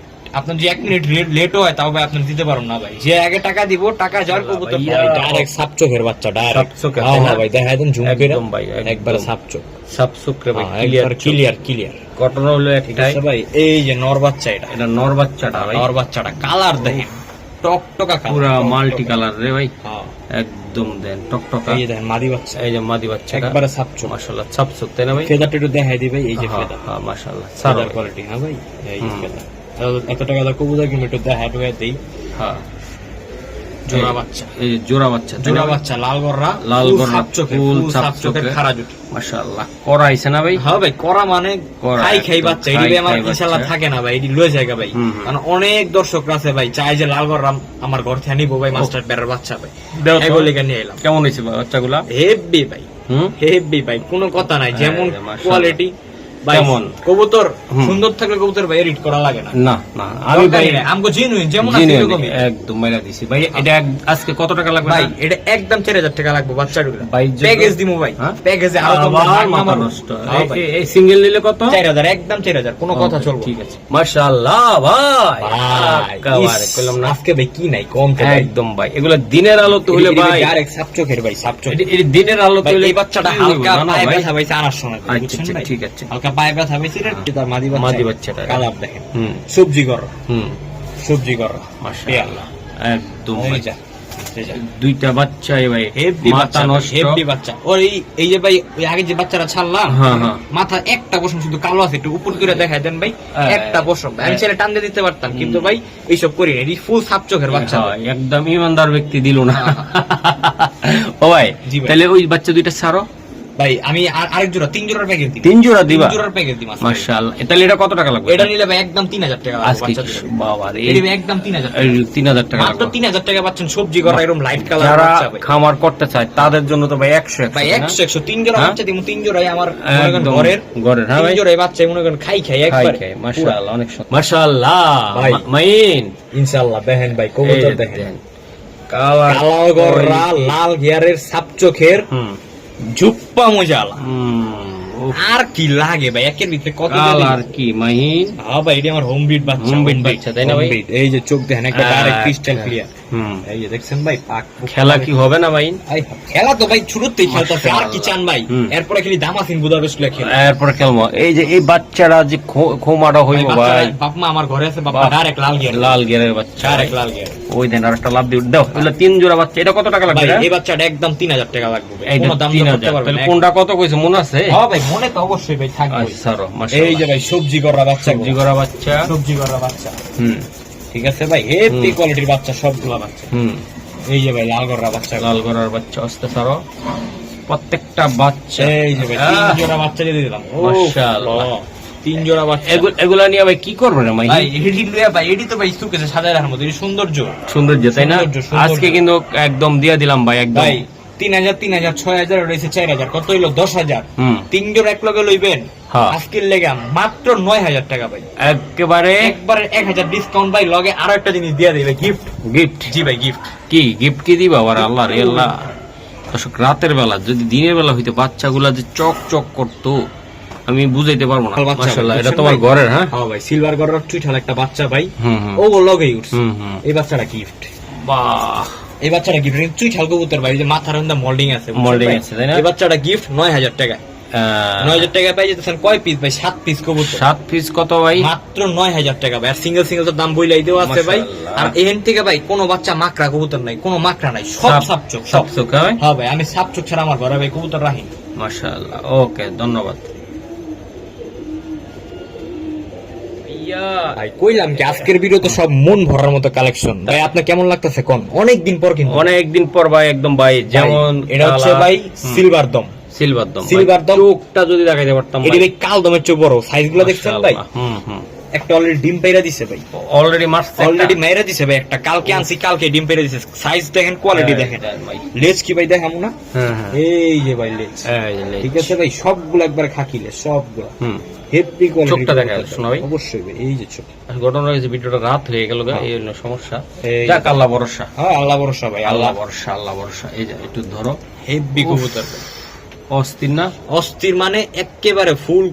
আপনার যে 1 মিনিট লেটও হয় তাও ভাই আপনার দিতে পারুন না ভাই। যে আগে টাকা দিব, টাকা যাওয়ার কবুতর ভাইয়া। ডাইরেক্ট সাপচোখের বাচ্চা, ডাইরেক্ট সাপচোখের, হ্যাঁ তাই না? ভাই, দেখা একদম ঝুম করে একদম ভাই, একদম। একবারে সাপচোখ, সব শুক্রে ভাই, ক্লিয়ার ক্লিয়ার ক্লিয়ার ক্লিয়ার। ঘটনা হলো ঠিক একটাই আছে ভাই, এই যে নর বাচ্চা, এটা এটা নর বাচ্চাটা ভাই, নর বাচ্চাটা কালার দেখেন, টকটকা কালার, পুরা মাল্টি কালার রে ভাই, হ্যাঁ। একদম দেন টকটকা। এই যে দেখেন মাদি বাচ্চা, এই যে মাদি বাচ্চা একবারে সাপচোখ। মাশাআল্লাহ সব শুক্তে না ভাই? ফেদারটা একটু দেখাই দিই ভাই, এই যে ফেদার, হ্যাঁ মাশাআল্লাহ ফেদার কোয়ালিটি না ভাই, এই যে ফেদার। এত টাকা দাও কবুতর কিন্তু একটু দেখা টুয়া দেই। হ্যাঁ জোড়া বাচ্চা, এই যে জোড়া বাচ্চা, তাই না জোড়া ভাই? বাচ্চা, লাল গররা, লাল ফুল গররা, সাপচোখের, ফুল ফুল সাপচোখের সাপচোখের। খাড়া জুটি। মাশাআল্লাহ করাইছে না ভাই? হ্যাঁ ভাই, করা মানে করা, খাই খাই একদম বাচ্চা, খাই এটি ভাই আমার খাই ইনশাআল্লাহ বাচ্চা। থাকে না ভাই, এটি লয়ে জায়গা ভাই। হুম। কারণ অনেক দর্শক আছে ভাই চাই যে লাল গররা আমার ঘর থেকে নিবো ভাই, মাস্টার বেড়ার বাচ্চা ভাই, দেও তো। এগুলো নিয়ে এলাম। কেমন হয়েছে বাচ্চাগুলা? হেভি ভাই, হুম হেভি ভাই, কোনো কথা নাই। যেমন আরে মাশাআল্লাহ। কোয়ালিটি ভাই, কেমন? কবুতর হুম। সুন্দর থাকলে কবুতর ভাই এডিট করা লাগে না। না না আমি ভাই আমগো জিনুইন যেমন আছে জিনিস এরকমই। একদম মেলা দিছি ভাই। এটা আজকে কত টাকা লাগবে ভাই না? এটা একদম 4000 টাকা লাগবে বাচ্চাগুলো, ভাই যদি- প্যাকেজ দিমু ভাই, হ্যাঁ? প্যাকেজে আরো কম আবার দাম, মাথা আমার নষ্ট। হ্যাঁ ভাই। এই সিঙ্গেল নিলে কত? 4000, একদম 4000, কোনো কথা চলবে। ঠিক আছে মাশাআল্লাহ ভাই, ভাই, একেবারে কইলাম না আজকে ভাই কি নাই কম তো ভাই। একদম ভাই, এগুলা দিনের আলো তো হইলে ভাই, ডাইরেক্ট সাপচোখের ভাই, সাপচোখ। এটি দিনের আলো তো ভাই, হইলে এই বাচ্চাটা কি হইবো? হালকা না, না পায়ে ভাই। ব্যথা পাইছে আনার সময়, আচ্ছা, বুঝছেন আচ্ছা, ভাই? ঠিক আছে। হালকা পায়ে ব্যথা পাইছে রে, তার মাদি মাদি বাচ্চাটা। কালার দেখেন, হুম সবজি গররা, হুম সবজি গররা, মাশাআল্লাহ একদম এই যা, এই যা। দুইটা বাচ্চা ভাই হেভি মাথা বাচ্চা, নষ্ট। হেভি বাচ্চা। ওর এই যে ভাই ওই আগে যে বাচ্চারা ছাড়লাম, হ্যাঁ, হ্যাঁ। মাথা একটা পশম শুধু কালো আছে, একটু উপর করে দেখায় দেন ভাই, একটা পশম। আমি ছেলে টান দিয়ে দিতে পারতাম, কিন্তু ভাই এইসব করি না, এই ফুল সাপ চোখের বাচ্চা। হ্যাঁ, একদম ইমানদার ব্যক্তি দিল না। ও ভাই জি ভাই। তাহলে ওই বাচ্চা দুইটা ছাড়ো ভাই আমি আরেক জোড়া 3 জোড়ার প্যাকেজ দিই। 3 জোড়া দিবা? 3 জোড়ার প্যাকেজ দিই মাস্টার। মাশাআল্লাহ। তাহলে এটা কত টাকা লাগবে? এটা নিলে ভাই একদম 3000 টাকা লাগবে আজকে বাচ্চা দুটো। বাবা রে, এটা ভাই একদম 3000 টাকা। 3000 টাকা মাত্র লাগবে। 3000 টাকা পাচ্ছেন সবজি করা এরকম লাইট কালার যারা বাচ্চা ভাই। খামার করতে চায় তাদের জন্য তো ভাই 100 ভাই 100 3 জোড়া হ্যাঁ? বাচ্চা দিমু, 3 জোড়াই আমার মনে করেন একদম ঘরের ঘরের, হ্যাঁ 3 ভাই। জোড়াই বাচ্চা মনে করেন খাই খাই একবার। খাই, মাশাআল্লাহ, অনেক সুন্দর। মাশাআল্লাহ ভাই। মাইন ইনশাআল্লাহ দেখেন ভাই এই কবুতর যে দেখেন। দেখেন। কালার কালো গররা লাল গিয়ারের সাপ চোখের হুম জুপ্পা মজালা। উফ, আর কি লাগে ভাই একের ভিতরে কত কালার কি মাইন। হ্যাঁ ভাই এটা আমার হোম ব্রিড বাচ্চা। Home breed বাচ্চা, তাই না ভাই? Home breed। এই যে চোখ দেখেন একটা ডাইরেক্ট ক্রিস্টাল আচ্ছা। ক্লিয়ার। হুম এই যে দেখছেন ভাই পাক খেলা কি হবে না মাইন? খেলা তো ভাই শুরুতেই খেলতেছে, আর কি মাশাআল্লাহ। চান ভাই? হুম। এরপরে খালি দামাসিন বুদাপেস্ট খেলা। এরপরে খেলবো। এই যে এই বাচ্চারা যে খোমাটা হইব ভাই, বাপ মা আমার ঘরে আছে, বাবা বাহ। ডাইরেক্ট লাল গিয়ার, লাল গেরের বাচ্চা, ডাইরেক্ট লাল গিয়ার। ওই দেন আর একটা লাভ দিয়ে দাও। এগুলো 3 জোড়া বাচ্চা, এটা কত টাকা লাগবে? ভাই এই বাচ্চাটা একদম 3000 টাকা লাগবে ভাই, এইটা কোনো দাম দর 3000। করতে পারবেন তাহলে না। কোনটা কত কইছে মনে আছে? হ্যাঁ ভাই মনে তো অবশ্যই ভাই থাকবে। আচ্ছা ছাড়ো, এই মাশাআল্লাহ। যে ভাই সবজি করা বাচ্চা, সবজি করা বাচ্চা। সবজি করা বাচ্চা। হুম ঠিক আছে ভাই, হেভি হুম। কোয়ালিটির বাচ্চা সবগুলা বাচ্চা। হুম এই যে ভাই লাল করা বাচ্চা, লাল গড়ার বাচ্চা, অস্তে ছাড়ো। প্রত্যেকটা বাচ্চা এই যে ভাই 3 জোড়া বাচ্চা দিয়ে দিলাম। ও মাশাআল্লাহ। 3 জোড়া বাচ্চা। এগুলা নিয়ে ভাই কি করবে না ভাই? ভাই এডি লুয়া ভাই, এডি তো ভাই সুকেসে সাজায় রাখার মতো, এডি সৌন্দর্য। সৌন্দর্য, তাই না? সৌন্দর্য, সৌন্দর্য। আজকে কিন্তু একদম দিয়ে দিলাম ভাই, একদম। ভাই 3000 3000 6000 রয়েছে 4000, কত হইলো 10000। হুম 3 জোড়া এক লগে লইবেন হ্যাঁ। আজকের লেগে মাত্র 9000 টাকা ভাই। একেবারে একবারে 1000 ডিসকাউন্ট ভাই, লগে আরো একটা জিনিস দিয়ে দিবে গিফট। গিফট। জি ভাই গিফট। কি গিফট কি দিবা আবার? আল্লাহ রে আল্লাহ। দর্শক, রাতের বেলা যদি দিনের বেলা হইতে বাচ্চাগুলা যে চক চক করতো আমি বুঝাইতে পারবো না। মাশাআল্লাহ, এটা তোমার ঘরের? হ্যাঁ হ্যাঁ ভাই সিলভার গড়ার চুইঠাল একটা বাচ্চা ভাই, হুম হুম ও লগেই উঠছে। হুম হুম। এই বাচ্চাটা গিফট, বাহ, এই বাচ্চাটা গিফট। চুইঠাল কবুতর ভাই, যে মাথার মধ্যে মোল্ডিং আছে, বুঝছেন Molding ভাই? আছে, তাই না? এই বাচ্চাটা গিফট 9000 টাকা। 9000 টাকা পাই যেতেছেন কয় পিস ভাই? 7 পিস কবুতর। 7 পিস কত ভাই? মাত্র 9000 টাকা ভাই। আর সিঙ্গেল সিঙ্গেল তো দাম বইলাই দেওয়া আছে ভাই। মাশাআল্লাহ। আর এখান থেকে ভাই কোনো বাচ্চা মাকড়া কবুতর নাই, কোনো মাকড়া নাই, সব সাপচোক, সব। সব ভাই। হ্যাঁ ভাই আমি সাপচোক ছাড়া আমার ঘরে ভাই কবুতর রাখি না। মাশাআল্লাহ, ওকে, ধন্যবাদ। ইয়া ভাই কইলাম কি আজকের ভিডিও তো সব মন ভরার মতো কালেকশন ভাই। আপনার কেমন লাগতেছে কোন? অনেকদিন পর কিন্তু অনেকদিন পর ভাই, একদম ভাই, যেমন এটা হচ্ছে ভাই সিলভার দম। সিলভার দম। সিলভার দম। চোখটা যদি দেখাইতে পারতাম এটি ভাই কাল দমের চেয়ে বড়, সাইজ গুলো দেখছেন ভাই? মাশাআল্লাহ। হুম হুম। একটা অলরেডি ডিম পেইরা দিছে ভাই, অলরেডি মারছে, অলরেডি মেরে দিছে ভাই একটা। কালকে আনছি, কালকে ডিম পেইরা দিছে। সাইজ দেখেন, কোয়ালিটি দেখেন, ভাই। লেজ কি ভাই দেখামু না? হ্যাঁ হ্যাঁ। এই যে ভাই লেজ, এই যে লেজ। ঠিক আছে ভাই, সবগুলো একবার খাকিলে, সবগুলো হুম। Heavy quality. চোখটা দেখা যাচ্ছে, শোনা ভাই? অবশ্যই ভাই, এই যে চোখ। ঘটনা হয়েছে ভিডিওটা রাত হয়ে গেল, এই হলো সমস্যা। এই যাক, আল্লাহ ভরসা, হ্যাঁ আল্লাহ ভরসা ভাই, আল্লাহ আল্লাহ ভরসা, আল্লাহ ভরসা। এই যে একটু ধরো, হেভি কবুতর ভাই। অস্থির না? অস্থির মানে একেবারে ফুল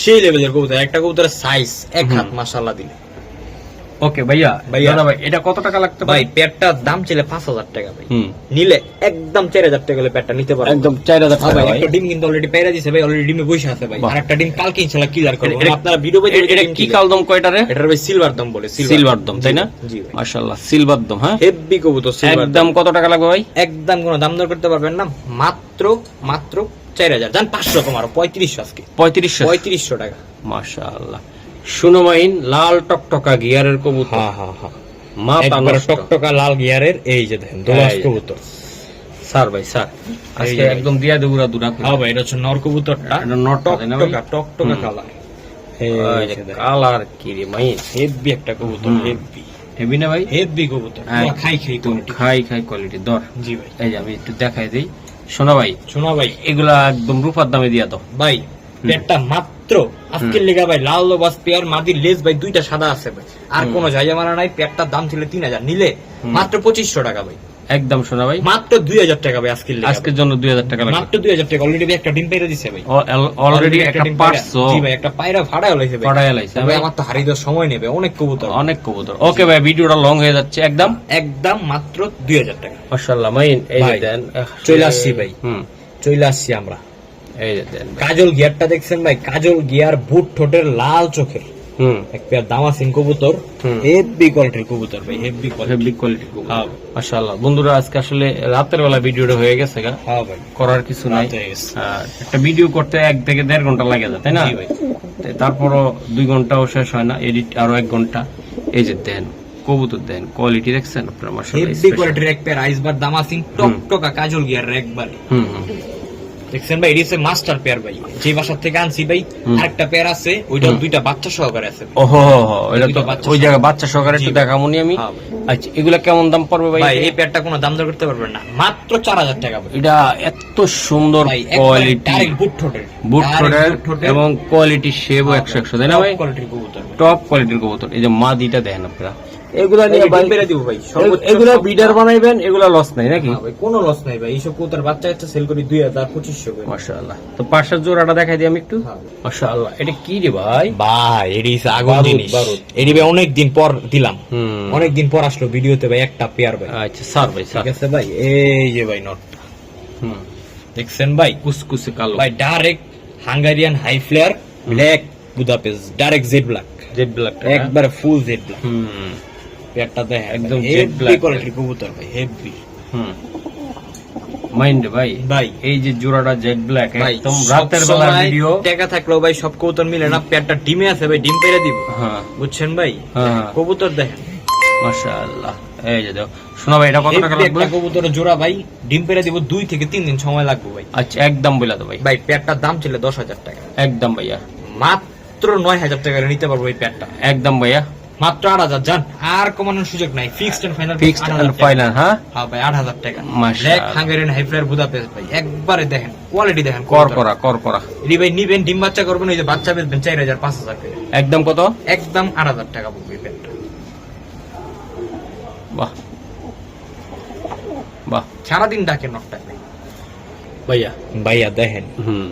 সেই লেভেলের কবুতর। একটা কবুতরের সাইজ এক হাত মাশাআল্লাহ দিলে। ওকে ভাইয়া, ভাইয়া। দাদা ভাই, এটা কত টাকা লাগতে ভাই পারে? পেটটার দাম ছিল 5000 টাকা ভাই। হুম, নিলে একদম 4000 টাকা হলে পেটটা নিতে পারবেন। একদম 4000 হ্যাঁ টাকা ভাই, ভাই। একটা ডিম কিন্তু অলরেডি পেরা দিছে ভাই, অলরেডি ডিমে বসে আছে ভাই। বাহ। আর একটা ডিম কালকে ইনশাআল্লাহ ক্লিয়ার করব। এটা- আপনারা ভিডিও পেয়ে এটা কি কালদম কয়টারে? এটা ভাই সিলভার দম বলে, সিলভার দম, তাই না? জি ভাই। মাশাআল্লাহ, সিলভার দম। হ্যাঁ, হেভি কবুতর সিলভার একদম কত টাকা লাগবে ভাই? একদম কোনো দাম দর করতে পারবেন না, মাত্র 4000। জান 500 কম, আরো 3500 আজকে, 3500 টাকা। মাশাআল্লাহ। শুনো মাইন, লাল টকটকা গিয়ারের কবুতর, হ্যাঁ হ্যাঁ হ্যাঁ, মাথা একবার নষ্ট। টকটকা লাল গিয়ারের। এই যে দেখেন দোলাস এই যে। কবুতর। স্যার ভাই, স্যার আজকে যে ভাই। একদম দিয়া দেবো দুরা। হ্যাঁ ভাই, এটা হচ্ছে নর কবুতরটা, এটা নরটা, তাই না ভাই? টকটকা হুম। কালার। ওই যে কালার কি রে মাইন, হেভি একটা কবুতর, হুম। হেভি হেভি না ভাই? হেভি কবুতর, পুরো খাই খাই কোয়ালিটি। খাই খাই কোয়ালিটি দর। জি ভাই। এই যে আমি একটু দেখাই দিই। শোনো ভাই, শোনো ভাই, এগুলা একদম রূপার দামে দিয়া দাও ভাই পেটটা মাত্র আজকের লেগা ভাই লাল লোবাস পেয়ার মাদির লেজ ভাই দুইটা সাদা আছে ভাই। আর কোনো জায়গা মারা নাই। পেটটার দাম ছিল 3000, নিলে মাত্র 2500 টাকা ভাই। একদম। শোনা ভাই, মাত্র 2000 টাকা ভাই আজকের লেগা। আজকের জন্য 2000 টাকা লাগবে। মাত্র 2000 টাকা। অলরেডি ভাই একটা ডিম পেরে দিছে ভাই, অলরেডি একটা ডিম পায়রা। পাঁচশো জি ভাই, একটা পায়রা ভাড়া হলাইছে ভাই। পাঠায় লাইছে ভাই আমার তো হারিয়ে দেওয়ার সময় নেবে, অনেক কবুতর, অনেক কবুতর। ওকে ভাই, ভিডিওটা লং হয়ে যাচ্ছে একদম। একদম মাত্র 2000 টাকা। মাশাআল্লাহ মাইন, এই যে ভাই, দেন। চলে আসছি ভাই, হুম, চলে আসছি আমরা। এই যে দেন ভাই। কাজল গিয়ারটা দেখছেন ভাই, কাজল গিয়ার, বুট ঠোঁটের, লাল চোখের, হুম এক পেয়ার দামাসিন কবুতর, হেভি কোয়ালিটির কবুতর ভাই, হেভি হেভি কোয়ালিটি হ্যাঁ মাশাআল্লাহ। বন্ধুরা আজকে আসলে রাতের বেলা ভিডিওটা হয়ে গেছে গা, হ্যাঁ ভাই করার কিছু নাই। রাত হয়ে গেছে। একটা ভিডিও করতে 1 থেকে 1.5 ঘন্টা লাগে যায়, তাই না? জি ভাই। তারপরও 2 ঘন্টাও শেষ হয় না, এডিট আরো 1 ঘন্টা। এই যে দেন কবুতর, দেন কোয়ালিটি দেখছেন আপনারা মাশাআল্লাহ, হেভি কোয়ালিটির এক পেয়ার আইসবার দামাসিন টকটকা কাজল গিয়ার একবার হুম দেখছেন ভাই, এটা হচ্ছে মাস্টার পেয়ার ভাই, যে বাসার থেকে আনছি ভাই। আরেকটা পেয়ার আছে, ওইটা 2টা বাচ্চা সহকারে আছে। ওহো এটা তো দুইটা বাচ্চা ওই জায়গা বাচ্চা সহকারে একটু জি। দেখামুনি আমি। হ্যাঁ ভাই। আচ্ছা এগুলা কেমন দাম পড়বে ভাই? ভাই এই পেয়ারটা কোনো দাম দর করতে পারবেন না, মাত্র 4000 টাকা ভাই। এটা এত সুন্দর ভাই কোয়ালিটি, ডাইরেক্ট বুট ঠোঁটের, বুট ঠোঁটের এবং কোয়ালিটি সেবও 100 তাই না ভাই? কোয়ালিটির কবুতর ভাই। টপ কোয়ালিটির কবুতর। এই যে মাদিটা দেখেন আপনারা, এগুলা ভাই, নিয়ে ভাই ডিম পেড়ে দিব ভাই, সর্বোচ্চ এগুলা ব্রিডার বানাইবেন, এগুলা লস নাই নাকি? না ভাই, কোনো লস নাই ভাই, এইসব কবুতর বাচ্চা কাচ্চা সেল করি 2000-2500 করে। মাশাআল্লাহ। তো পাশের জোড়াটা দেখাই দিই আমি একটু। হ্যাঁ। মাশাআল্লাহ, এটা কি রে ভাই? ভাই এডি আগুন বারুদ, জিনিস, বারুদ। এডি ভাই অনেক দিন পর দিলাম, হুম অনেক দিন পর আসলো ভিডিওতে ভাই একটা পেয়ার ভাই। আচ্ছা স্যার ভাই, স্যার। ঠিক আছে ভাই, এই যে ভাই নট হুম দেখছেন ভাই, কুসকুসে কালো, ভাই direct Hungarian high flyer black Budapest, direct jet black, jet black একবারে ফুল জেড ব্ল্যাক। হুম পেয়ারটা দেখেন একদম একদম jet জেড black ব্ল্যাক কোয়ালিটির কবুতর ভাই, হেভি হুম মাইন্ড ভাই। ভাই। এই যে জোড়াটা জেড ব্ল্যাক, ভাই একদম রাতের বেলা ভিডিও। টাকা থাকলেও ভাই সব কবুতর মিলে না, পেয়ারটা ডিমে আছে ভাই, ডিম পেড়ে দিব, হ্যাঁ বুঝছেন ভাই? হ্যাঁ কবুতর দেখেন, মাশাআল্লাহ। এই যে দেখো, শোনা ভাই এটা কত টাকা হেভি লাগবে? একটা কবুতরের জোড়া ভাই, ডিম পেড়ে দিব 2 থেকে 3 দিন সময় লাগবে ভাই। আচ্ছা একদম বলে দাও ভাই। ভাই পেয়ারটার দাম ছিল 10,000 টাকা, একদম ভাইয়া, মাত্র 9,000 টাকা নিতে পারবো এই পেয়ারটা, একদম ভাইয়া, মাত্র 8,000 জান, আর কমানোর সুযোগ নাই, fixed and final, fixed and final. হ্যাঁ হ্যাঁ ভাই 8,000 টাকা। মাশাআল্লাহ। Black Hungarian high flyer Budapest ভাই, একবারে দেখেন কোয়ালিটি দেখেন, কর করা এডি ভাই নিবেন, ডিম বাচ্চা করবেন, ওই যে বাচ্চা বেচবেন 4,000-5,000 করে, একদম কত? একদম 8,000 টাকা পড়বে এই পেয়ারটা। বাহ বাহ সারাদিন ডাকে নকটা ভাই। ভাইয়া। ভাইয়া দেখেন হুম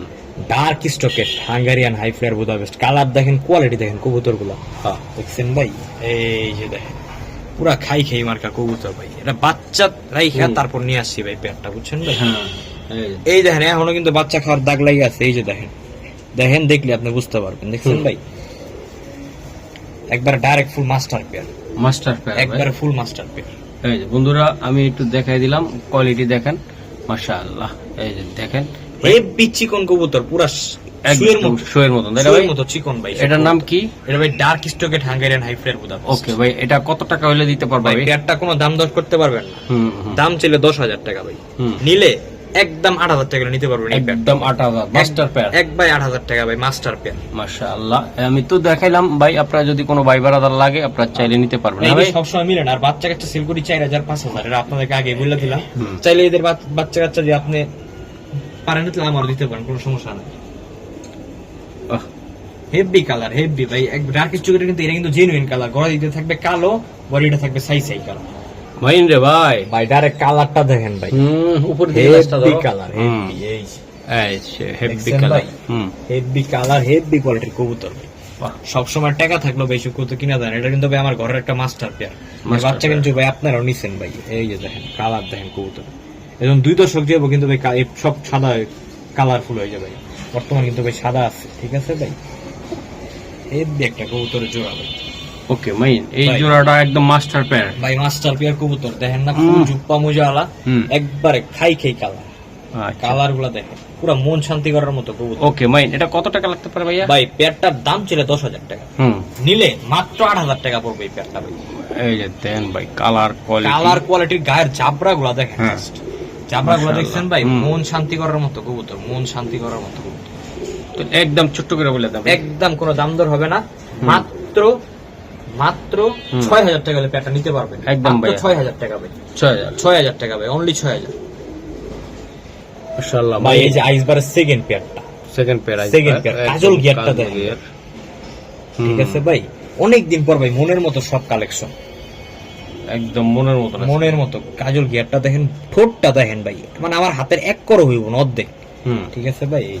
ডার্ক স্টকেট Hungarian high flyer Budapest, colour দেখেন, কোয়ালিটি দেখেন কবুতর গুলা, হ্যাঁ দেখছেন ভাই? এই যে দেখেন পুরা খাই খাই মার্কা কবুতর ভাই, এটা বাচ্চা রাইখা তারপর নিয়ে আসছি ভাই পেয়ারটা, বুঝছেন ভাই? হ্যাঁ এই যে। এই দেখেন এখনো কিন্তু বাচ্চা খাওয়ার দাগ লাগে আছে, এই যে দেখেন, দেখেন দেখলে আপনি বুঝতে পারবেন, দেখছেন ভাই? একবার ডাইরেক্ট ফুল মাস্টার পেয়ার, মাস্টার পেয়ার একবার ফুল মাস্টার পেয়ার। এই যে বন্ধুরা আমি একটু দেখাই দিলাম, কোয়ালিটি দেখেন মাশাআল্লাহ। এই যে দেখেন হেভি চিকন কবুতর, পুরা শুয়ের একদম মতো, শোয়ের মতন, তাই না ভাই? শুয়ের মতো চিকন ভাই। এটার নাম কি? এটা ভাই ডার্ক স্টকেট Hungarian high flyer Budapest. Okay ভাই, এটা কত টাকা হলে দিতে পারবে ভাই ভাই? পেয়ারটা কোনো দাম দর করতে পারবেন না, হুম হুম দাম ছিল 10,000 টাকা ভাই, হুম। নিলে একদম 8,000 টাকা নিতে পারবেন এই পেয়ারটা, একদম 8,000 মাস্টার পেয়ার। এক বাই 8,000 টাকা ভাই মাস্টার পেয়ার। মাশাআল্লাহ। আমি তো দেখাইলাম ভাই, আপনারা যদি কোনো ভাই বারাদার লাগে আপনারা চাইলে নিতে পারবেন না এই ভাই? সবসময় মিলে না, আর বাচ্চা কাচ্চা সেল করি 4,000-5,000, এটা আপনাদেরকে আগে বলে দিলাম। হুম। চাইলে এদের বাচ্চা কাচ্চা যে আপনি পারেন তাহলে আমার দিতে পারেন, কোনো সমস্যা নাই। বাহ, হেভি কালার, হেভি ভাই, এক ডার্ক স্টকেট কিন্তু এটা কিন্তু জেনুইন কালার, গলা দিতে থাকবে কালো, বডিটা থাকবে সাই কালার মাইন রে ভাই। ভাই, ডাইরেক্ট কালারটা দেখেন ভাই, উপর দিকে গাছটা হেভি ধরো। কালার, হুম, হেভি এই এই যে হেভি দেখছেন কালার। ভাই? হুম হেভি কালার, হেভি কোয়ালিটির কবুতর ভাই। বাহ, সবসময় টাকা থাকলো ভাই সব কবুতর কিনা দেন, এটা কিন্তু ভাই আমার ঘরের একটা মাস্টার পেয়ার, Master বাচ্চা pair। কিন্তু ভাই আপনারাও নিছেন ভাই, এই যে দেখেন কালার দেখেন কবুতর, এখন 2 দশক যাবো কিন্তু ভাই এই সব সাদা কালারফুল হয়ে যাবে, বর্তমান কিন্তু ভাই সাদা আছে, ঠিক আছে ভাই? হেভি একটা কবুতরের জোড়া ভাই, ওকে মাইন, এই ভাই। জোড়াটা একদম মাস্টার পেয়ার। ভাই মাস্টার পেয়ার কবুতর দেখেন না, হুম। ফুল জুপ্পা মুজাওয়ালা, হুম। একবারে খাই কালার, আচ্ছা কালার গুলা দেখেন পুরো মন শান্তি করার মতো কবুতর। ওকে মাইন, এটা কত টাকা লাগতে পারে ভাইয়া? ভাই পেয়ারটার দাম ছিল 10,000 টাকা, হুম নিলে মাত্র 8,000 টাকা পড়বে এই পেয়ারটা ভাই। এই যে দেন ভাই, কালার কোয়ালিটি, কালার কোয়ালিটির গায়ের জাবরা গুলা দেখেন, হ্যাঁ। জাবরা গুলা মাশাআল্লাহ। দেখছেন ভাই, হুম। মন শান্তি করার মতো কবুতর, মন শান্তি করার মতো কবুতর, তো একদম ছোট্ট করে বলে দাও। একদম কোনো দাম দর হবে না, মাত্র মাত্র হুম। 6,000 টাকা হলে পেয়ারটা নিতে পারবেন, একদম মাত্র ভাইয়া। 6,000 টাকা ভাই, 6,000 6,000 টাকা ভাই, অনলি 6,000। মাশাআল্লাহ ভাই এই যে আইসবারের সেকেন্ড পেয়ারটা, সেকেন্ড পেয়ার, Second pair, কাজল গিয়ারটা দেখেন। ঠিক আছে ভাই, অনেকদিন পর ভাই মনের মতো সব কালেকশন, একদম মনের মতো মনের মতো কাজল গিয়ারটা দেখেন, ঠোঁটটা দেখেন ভাই, মানে আমার হাতের 1 করো হইব না, অর্ধেক, হুম ঠিক আছে ভাই? এই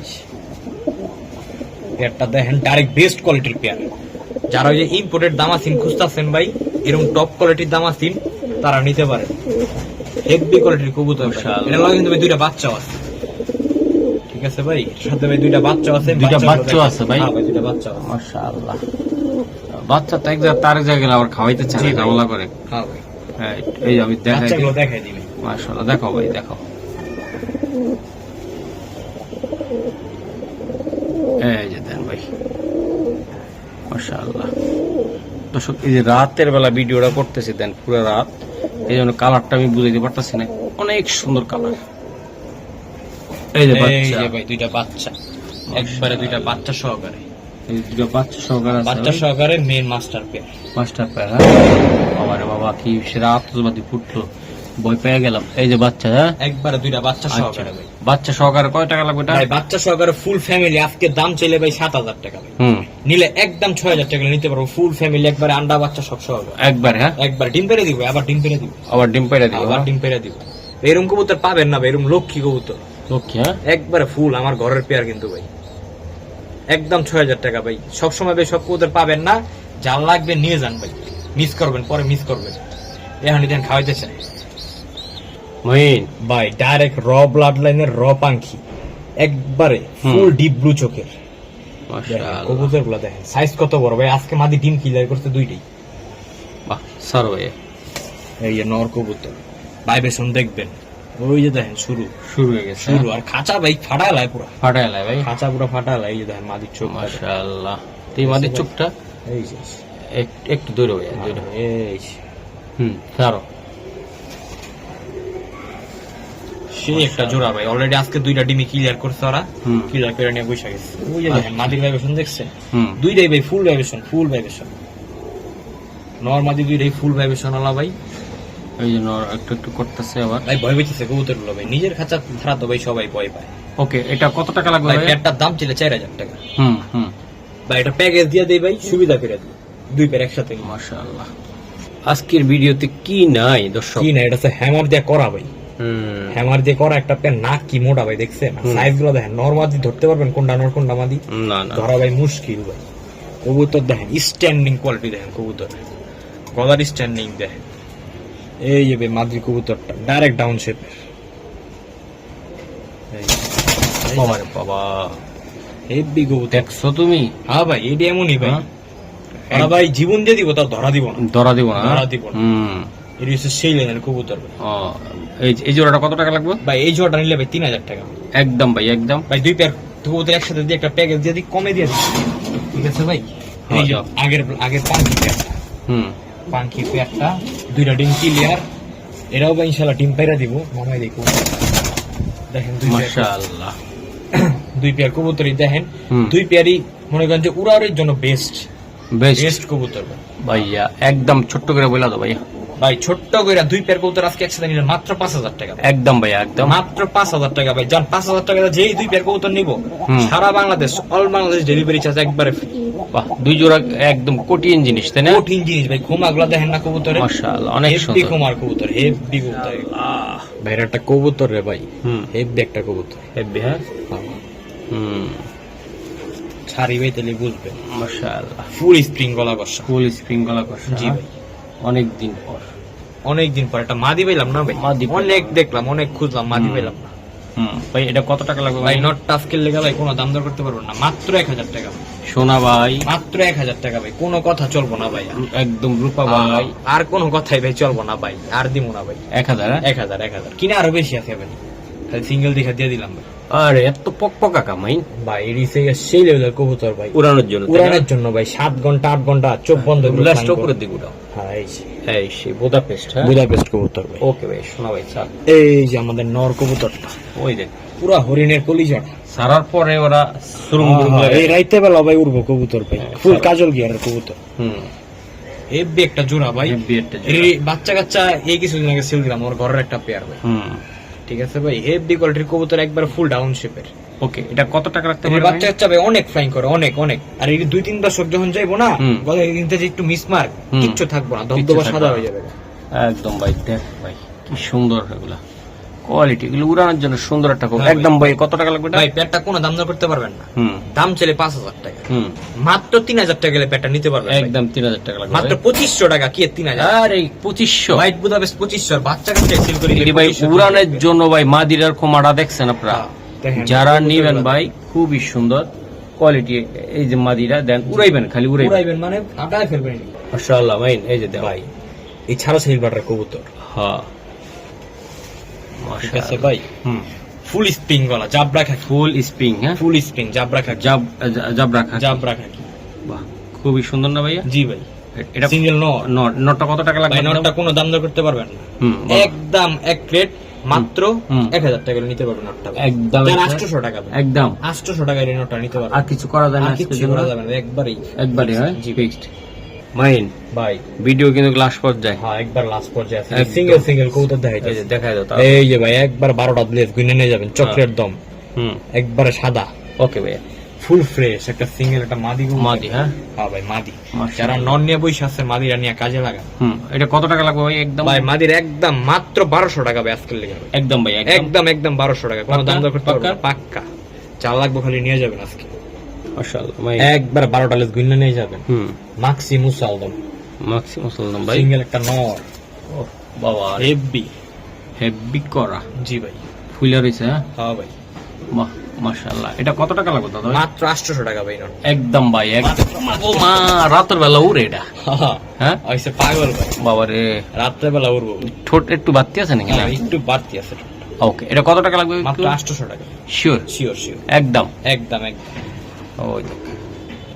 পেয়ারটা দেখেন, ডাইরেক্ট বেস্ট কোয়ালিটির পেয়ার, যারা ওই যে ইম্পোর্টেড দামাসিন খুঁজতেছেন ভাই, এরকম টপ কোয়ালিটির দামাসিন তারা নিতে পারে, হেভি কোয়ালিটির কবুতর ভাই। মাশাআল্লাহ। এটা লাগে কিন্তু ভাই 2টা বাচ্চাও আছে, ঠিক আছে ভাই? এর সাথে ভাই 2টা বাচ্চা আছে, 2টা বাচ্চাগুলো বাচ্চাও দেখেন। আছে ভাই? হ্যাঁ ভাই 2টা বাচ্চা আছে। মাশাআল্লাহ। বাচ্চা তো এক জায়গায় তার এক জায়গায় গেলে আবার খাওয়াইতে চায় না, ঝামেলা করে। হ্যাঁ ভাই, হ্যাঁ, এই যে আমি দেখাই বাচ্চাগুলো দেখাই দিবি। মাশাআল্লাহ, দেখো ভাই দেখো, এই যে দেন ভাই মাশাআল্লাহ। দর্শক এই যে রাতের বেলা ভিডিওটা করতেছি দেন পুরো রাত, এই জন্য কালারটা আমি বুঝাইতে পারতেছি না, অনেক সুন্দর কালার। এই যে এই বাচ্চা, যে ভাই দুইটা বাচ্চা, একবারে দুইটা বাচ্চা সহকারে, এই দুটো বাচ্চা সহকারে বাচ্চা সহকারে main master pair. Master pair. বাবা রে বাবা, কি সেরা আত্মবাদী ফুটলো, ভয় পেয়ে গেলাম। এই যে বাচ্চা, হ্যাঁ একবারে দুইটা বাচ্চা আচ্ছা, সহকারে ভাই। বাচ্চা সহকারে কয় টাকা লাগবে এটা? ভাই বাচ্চা সহকারে ফুল ফ্যামিলি আজকে দাম চাইলে ভাই 7,000 টাকা ভাই, হুম, নিলে একদম 6,000 টাকা নিতে পারবো। ফুল ফ্যামিলি একবারে আন্ডা বাচ্চা সব সহকারে, একবার, হ্যাঁ একবার ডিম পেরে দিব, আবার ডিম পেরে দিব, আবার ডিম পেড়ে দিব, আবার ডিম পেরে দিব। এরকম কবুতর পাবেন না ভাই, এরকম লক্ষ্মী কবুতর লক্ষ্মী, হ্যাঁ একবারে ফুল আমার ঘরের পেয়ার কিন্তু ভাই, একদম 6,000 টাকা ভাই। সবসময় ভাই সব কবুতর পাবেন না, যা লাগবে নিয়ে যান ভাই, মিস করবেন পরে মিস করবেন। এখন দেন খাওয়াইতে চাই মহিন, ভাই, ডাইরেক্ট র ব্লাড লাইনের র পাঙ্খি, একবারে ফুল ডিপ ব্লু চোখের মাশাআল্লাহ, কবুতর গুলো দেখেন সাইজ কত বড় ভাই। আজকে মাদি ডিম ক্লিয়ার করতে দুইটাই। বাহ স্যার ভাই, এই যে নর কবুতর ভাইবেশন দেখবেন, ওই যে দেখেন শুরু শুরু হয়ে গেছে, শুরু। আর খাঁচা ভাই ফাটালায় পুরা, ফাটাইলাই ভাই, খাঁচা পুরা ফাটালায়। এই যে দেখেন মাদির চোখ, মাশাআল্লাহ। তুই মাদের চোখটা এই যে একটু দূরে ভাই, দূরে, এই যে। ছাড়ো। সেই একটা জোড়া ভাই, অলরেডি আজকে দুইটা ডিমি ক্লিয়ার করছে ওরা, হুম। ক্লিয়ার করে নিয়ে বসে গেছে। ওই যে দেখেন মাদির ভাইবেশন দেখছেন, হুম, দুইটাই ভাই ফুল ভাইবেশন, ফুল ভাইবেশন। নরমাদি দুইটাই ফুল ভাইবেশন আলা ভাই। এই জন্য একটু একটু করতেছে আবার। ভাই ভয় পেয়েছে কবুতর গুলো ভাই, নিজের খাঁচা ছাড়া তো ভাই সবাই ভয় পায়। ওকে, এটা কত টাকা লাগবে ভাই ভাই? প্যাডটার দাম ছিল 4,000 টাকা হুম হুম, ভাই, এটা প্যাকেজ দিয়ে দেই ভাই, সুবিধা করে দিই, দুই পেয়ার একসাথে। মাশাআল্লাহ। আজকের ভিডিওতে কি নাই দর্শক? কি না, এটা হচ্ছে হ্যামার দিয়ে করা ভাই, হুম, হ্যামার দিয়ে করা একটা পেয়ার। নাক কি মোটা ভাই, দেখছেন সাইজ গুলো দেখেন। নরমাদি ধরতে পারবেন কোনটা নর কোনটা মাদি, না না, ধরা ভাই মুশকিল ভাই। কবুতর দেখেন স্ট্যান্ডিং কোয়ালিটি দেখেন, কবুতর গলার স্ট্যান্ডিং দেখেন। এই যে ভাই মাদ্রি কবুতরটা ডাইরেক্ট ডাউন শেপ। বাবা রে বাবা, হেভি কবুতর। দেখছো তুমি? হ্যাঁ ভাই, এটা এমনই ভাই, হ্যাঁ? ওরা ভাই জীবন দিয়ে দিব, তাও ধরা দিব না, ধরা দিব না? ধরা দিব না। হুম, এটা হচ্ছে সেই লাইনের কবুতর ভাই। ও, এই জোড়াটা কত টাকা লাগবে? ভাই এই জোড়াটা নিলে ভাই 3,000 টাকা একদম ভাই, একদম। ভাই। দুই পেয়ার কবুতর একসাথে দিয়ে একটা প্যাকেজ দিয়ে দিই, কমে দিয়ে দিই, ঠিক আছে ভাই। এই যে যাও। আগের আগের পাঙ্কি পেয়ারটা, হুম, পাঙ্কি পেয়ারটা দুইটা ডিম ক্লিয়ার, এরাও ভাই ইনশাল্লাহ ডিম পাইরা দিব। মামাই দেখো দেখেন মাশাআল্লাহ, দুই পেয়ার কবুতরই দেখেন, হুম। দুই পেয়ারই মনে করেন যে উড়াউড়ির জন্য বেস্ট বেস্ট বেস্ট কবুতর ভাই। ভাইয়া, একদম ছোট্ট করে বইলা দাও ভাইয়া, ভাই ছোট্ট কইরা দুই পেয়ার কবুতর আজকে একসাথে নিলে মাত্র 5,000 টাকা ভাই। একদম ভাইয়া, একদম। মাত্র 5,000 টাকা ভাই, যান 5,000 টাকা যেই দুই পেয়ার কবুতর নিব, হুম। সারা Bangladesh all Bangladesh delivery charge একবারে ফ্রি। বাহ, দুই জোড়া একদম কঠিন জিনিস, তাই না? কঠিন জিনিস ভাই, খোমাগুলো দেখেন না কবুতরে, মাশাআল্লাহ, অনেক হেভি সুন্দর। খোমার কবুতর, হেভি কবুতর। ভাইরা একটা কবুতর রে ভাই, হুম, হেভি একটা কবুতর। হেভি, হ্যাঁ। হুম, ছাড়ি ভাই তাহলে বুঝবেন। মাশাআল্লাহ, ফুল স্প্রিং গলা কষা। ফুল স্প্রিং গলা কষা। জি ভাই, অনেক দিন পর। অনেকদিন পর একটা মাদি পেলাম না ভাই, মাদি পেলাম। অনেক দেখলাম, অনেক খুঁজলাম, মাদি পেলাম না হুম, ভাই এটা কত টাকা লাগবে ভাই। ভাই? নট টাস্কের লেগে ভাই কোনো দাম দর করতে পারবো না, মাত্র 1,000 টাকা ভাই। সোনা ভাই, মাত্র 1,000 টাকা ভাই, কোনো কথা চলবো না ভাই। একদম রূপা ভাই, আর কোনো কথাই ভাই চলবো না ভাই, আর দিব না ভাই। 1000, হ্যাঁ? 1,000 কিনা আরো বেশি আছে ভাই, খালি সিঙ্গেল দেখা দিয়ে দিলাম ভাই। আরে এত পকপকা কামাই ভাই এডিসে সেই লেভেলের কবুতর ভাই, উড়ানোর জন্য, তাই না? উড়ানোর জন্য ভাই 7 ঘন্টা 8 ঘন্টা চোখ বন্ধ করে লাস্ট flying উপরের করে। দিকে উড়াও। হ্যাঁ এই যে এই সেই বুদাপেস্ট, হ্যাঁ? বুদাপেস্ট কবুতর ভাই। ওকে ভাই, শোনা ভাই, স্যার। এই যে আমাদের নর কবুতরটা, ওই দেখ, পুরা হরিণের কলিজাটা। সারার পরে ওরা সুরুম দুরুম এই লাগে। রাইতে বেলা ভাই উড়বো কবুতর ভাই, ফুল কাজল গিয়ারের কবুতর। হুম, হেভি একটা জোড়া ভাই। হেভি একটা জোড়া। এই বাচ্চা কাচ্চা এই কিছুদিন আগে সেল দিলাম, ওর ঘরের একটা পেয়ার ভাই, হুম, ঠিক আছে ভাই। হেভি কোয়ালিটির কবুতর, একবার ফুল ডাউন শেপের। ওকে, এটা কত টাকা রাখতে এর পারবে? বাচ্চা কাচ্চা ভাই অনেক ফ্লাইং করে, অনেক অনেক। আর এই 2-3 দশক যখন যাইবো না, হুম। গলায় কিন্তু যে একটু মিসমার্ক হুম। কিচ্ছু থাকবো না, কিচ্ছু ধবধবা থাকবে সাদা না। হয়ে যাবে। একদম ভাই, দেখ ভাই কি সুন্দর এগুলা কোয়ালিটি, এগুলো উড়ানোর জন্য সুন্দর একটা খবর। হ্যাঁ ভাই। একদম ভাই, কত টাকা লাগবে এটা? ভাই পেয়ারটা কোনো দাম দর করতে পারবেন না, হুম দাম চলে 5,000 টাকা, হুম, মাত্র 3,000 টাকা গেলে পেয়ারটা নিতে পারবেন ভাই। একদম 3000 টাকা লাগবে মাত্র ভাই। 2,500 টাকা, কি 3,000? আর এই 2500 হোয়াইট বুদাপেস্ট 2,500, আর বাচ্চা কাচ্চা সেল করি এটি ভাই উড়ানোর জন্য ভাই মাদিরার খোমাটা দেখছেন আপনারা, দেখেন, যারা কবুতর নিবেন গুলা। ভাই খুবই সুন্দর। কোয়ালিটি। এই যে মাদিরা দেন, উড়াইবেন খালি উড়াইবেন, উড়াইবেন মানে আটায় ফেলবেন। মাশাআল্লাহ মাইন এই যে দেন ভাই এই ছাড়া সিলভারের কবুতর, হ্যাঁ ঠিক আছে ভাই। হুম, ফুল স্প্রিং গলা, জাবরা খাকি, ফুল স্প্রিং, হ্যাঁ ফুল স্প্রিং জাবরা খাকি, জাবরা খাকি, জাবরা খাকি। বাহ খুবই সুন্দর না ভাইয়া? জি ভাই, এটা সিঙ্গেল নট। নটটা কত টাকা লাগবে? ভাই নটটা কোনো দাম দর করতে পারবেন না, হুম, একদম এক প্লেট মাত্র হুম। 1000 টাকা নিতে পারবেন নটটা, একদম 800 টাকা ভাই, একদম 800 টাকা এই নটটা নিতে পারবেন। আর কিছু করা যায় না আর আজকের কিছু জন্য? করা যাবে না, একবারই একবারে হয় জি ফিক্সড। মাইন ভাই। ভিডিও কিন্তু লাস্ট পর্যায়ে, হ্যাঁ একবার লাস্ট পর্যায়ে আছে, একদম। সিঙ্গেল সিঙ্গেল কবুতর এই দেখাইতে। যে দেখাই দাও তাও। এই যে ভাই একবার 12টা ব্লেজ গুনে নিয়ে যাবেন, চকলেট দম, হুম, একবারে সাদা, ওকে ভাইয়া। ফুল ফ্রেশ একটা সিঙ্গেল, একটা মাদি কবুতর। মাদি, হ্যাঁ হ্যাঁ ভাই মাদি, মাশাআল্লাহ। যারা নন নিয়ে বসে আছে মাদিরা নিয়ে কাজে লাগা। হুম, এটা কত টাকা লাগবে ভাই? একদম ভাই মাদির একদম মাত্র 1200 টাকা ভাই আজকের লেগে ভাই, একদম ভাই একদম একদম একদম 1200 টাকা, কোনো পাক্কা? দাম দর করতে পারবেন না, পাক্কা? পাক্কা। 4 লাগবে খালি নিয়ে যাবেন আজকে, মাশাআল্লাহ মাইন। একবার 12টা লেজ গুনে নিয়ে যাবেন। হুম, মাক্সি মুসালদম ম্যাক্সিমাম সালাম ভাই। সিঙ্গেল একটা নর, ও বাবা হেভি। হেভি করা, জি ভাই, ফুলা রইছে, হ্যাঁ হ্যাঁ ভাই বাহ মাশাআল্লাহ। এটা কত টাকা লাগবে দাদা ভাই? মাত্র 800 টাকা ভাই নট। একদম ভাই একদম। ও মা, রাতের বেলা উড়ে এটা, হ্যাঁ আইসে পাগল ভাই, বাবা রে। রাত্রে বেলা উড়বো। ঠোঁট একটু বাড়তি আছে নাকি? হ্যাঁ, একটু বাড়তি আছে, ওকে, এটা কত টাকা লাগবে? মাত্র 800 টাকা। শিওর? শিওর শিওর, একদম একদম একদম। ওই দেখ।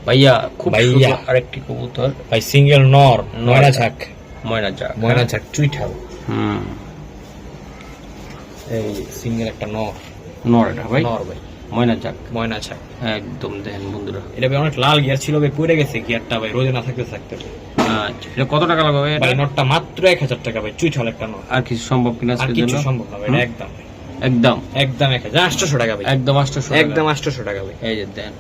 ভাইয়া খুব ভাইয়া। সুন্দর আরেকটি কবুতর, ভাই সিঙ্গেল নর, ময়না ঝাক, ময়না যাক, ময়না ঝাক চুইঠাল। হুম, এই সিঙ্গেল একটা নর, নর এটা ভাই, নর ভাই, ময়না যাক, ময়না ঝাক। একদম দেখেন বন্ধুরা। এটা ভাই অনেক লাল গিয়ার ছিল ভাই, পড়ে গেছে গিয়ারটা ভাই, রোদে না থাকতে থাকতে। আচ্ছা, এটা কত টাকা লাগবে ভাই? ভাই এটা নটটা মাত্র 1000 টাকা ভাই, চুইঠাল একটা নর। আর কিছু সম্ভব কিনা আর আজকের কিছু জন্য? সম্ভব না ভাই, হুম? এটা একদম একদম একদম 800 টাকা ভাই, একদম 800 একদম 800 টাকা ভাই, এই যে দেন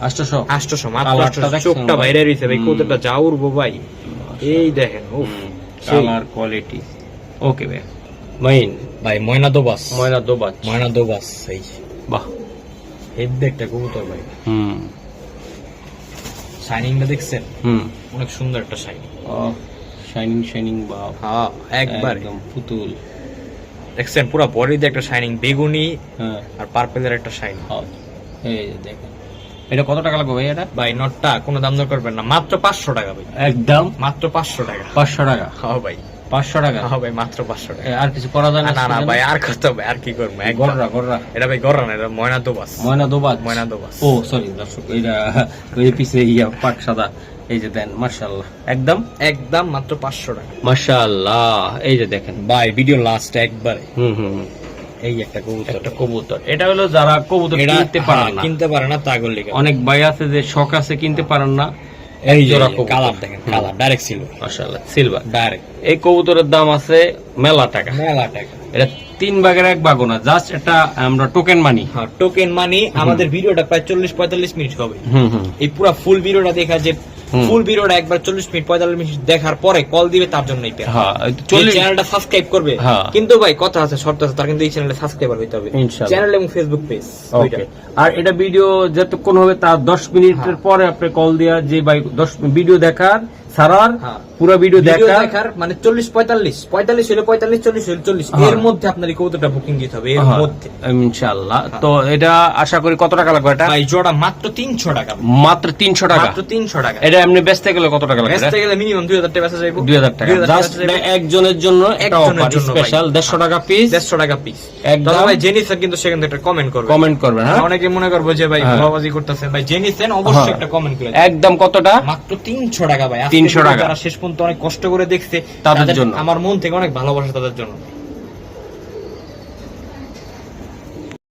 800 800 মাত্র কালারটা 800। দেখছেন চোখটা ভাই? বাইরে রইছে ভাই, হুম। কতটা যা উড়বো ভাই, এই দেখেন উফ। সেই। কালার কোয়ালিটি ওকে ভাই। মাইন ভাই ময়না দোবাস, ময়না দোবাজ, ময়না দোবাস এই বাহ। হেভি একটা কবুতর ভাই, হুম শাইনিংটা দেখছেন, হুম, অনেক সুন্দর একটা শাইনিং। ও শাইনিং শাইনিং বাহ, হ্যাঁ একবার একদম পুতুল, দেখছেন পুরো বডিতে একটা শাইনিং, বেগুনি হ্যাঁ আর পার্পলের একটা শাইনিং। হ্যাঁ। এই যে দেখেন, এটা কত টাকা লাগবে ভাই? এটা ভাই নটটা কোনো দাম দর করবেন না, মাত্র 500 টাকা ভাই, একদম মাত্র 500 টাকা। 500 টাকা, হ্যাঁ ভাই, 500 টাকা। হ্যাঁ ভাই মাত্র 500 টাকা। আর কিছু করা যায় না? না না ভাই আর কত ভাই, আর কি করবো, একদম। গররা গররা, এটা ভাই গররা না, এটা ময়না দোবাস, ময়না দোবাজ, ময়না দোবাস। ও সরি দর্শক, এটা ওই পিছে পাট সাদা। এই যে দেন মাশাআল্লাহ, একদম একদম মাত্র 500 টাকা মাশাআল্লাহ। এই যে দেখেন ভাই, ভিডিও লাস্ট একবারে। হুম হুম, এই একটা কবুতর, একটা কবুতর। এটা হলো যারা কবুতর কিনতে পারেন না, কিনতে পারে না তাগর লিগে, অনেক ভাই আছে যে শখ আছে কিনতে পারেন না, এই জোড়া জোড়া কবুতর। কালার দেখেন, কালার ডাইরেক্ট সিলভার, মাশাআল্লাহ সিলভার। ডাইরেক্ট এই কবুতরের দাম আছে মেলা টাকা। মেলা টাকা। এটা 3 ভাগের 1 ভাগও না, জাস্ট এটা আমরা টোকেন মানি। হ্যাঁ টোকেন মানি। আমাদের ভিডিওটা প্রায় 40-45 মিনিট হবে, হুম হুম, এই পুরো ফুল ভিডিওটা দেখা, যে হুম। ফুল ভিডিওটা একবার 40 মিনিট 45 মিনিট দেখার পরে কল দিবে, তার জন্যই পেয়ার। হ্যাঁ এই চ্যানেলটা সাবস্ক্রাইব করবে, হ্যাঁ। কিন্তু ভাই কথা আছে, শর্ত আছে, তার কিন্তু এই চ্যানেলে সাবস্ক্রাইবার হইতে হবে, ইনশাআল্লাহ। চ্যানেল এবং ফেসবুক পেজ। ওকে। আর এটা ভিডিও যতক্ষণ হবে তার 10 মিনিটের পরে আপনি কল দিয়া যে ভাই 10 ভিডিও দেখার সারার হ্যাঁ। পুরো ভিডিও ভিডিও দেখার দেখার মানে 40-45 হলে 45, 40 হলে 40, হ্যাঁ। এর মধ্যে আপনার এই কবুতরটা বুকিং দিতে হবে, এর হ্যাঁ, মধ্যে। ইনশাআল্লাহ। তো এটা আশা করি কত টাকা লাগবে? এটা ভাই জোড়া মাত্র 300 টাকা, মাত্র 300 টাকা। মাত্র 300 টাকা। এটা এমনি বেচতে গেলে কত টাকা লাগবে? বেচতে গেলে মিনিমাম 2000 টাকা বেচা যাইবো, 2000 টাকা। 2000 জাস্ট বেচা যাইবো। একজনের জন্য একটা একজনের অফার জন্য ভাই। স্পেশাল 150 টাকা পিস। 150 টাকা পিস। একদম। তবে ভাই জেনিসেন কিন্তু সেখান থেকে একটা কমেন্ট করবে, কমেন্ট করবেন, হ্যাঁ অনেকে মনে করবে যে ভাই হ্যাঁ। ভাবাবাজি করতেছেন, ভাই জেনিসেন অবশ্যই হ্যাঁ। একটা কমেন্ট করে একদম কতটা? মাত্র 300 টাকা ভাই। আজকে 300 টাকা। যারা শেষ পর্যন্ত অনেক কষ্ট করে দেখছে, তাদের জন্য। আমার মন থেকে অনেক ভালোবাসা তাদের জন্য।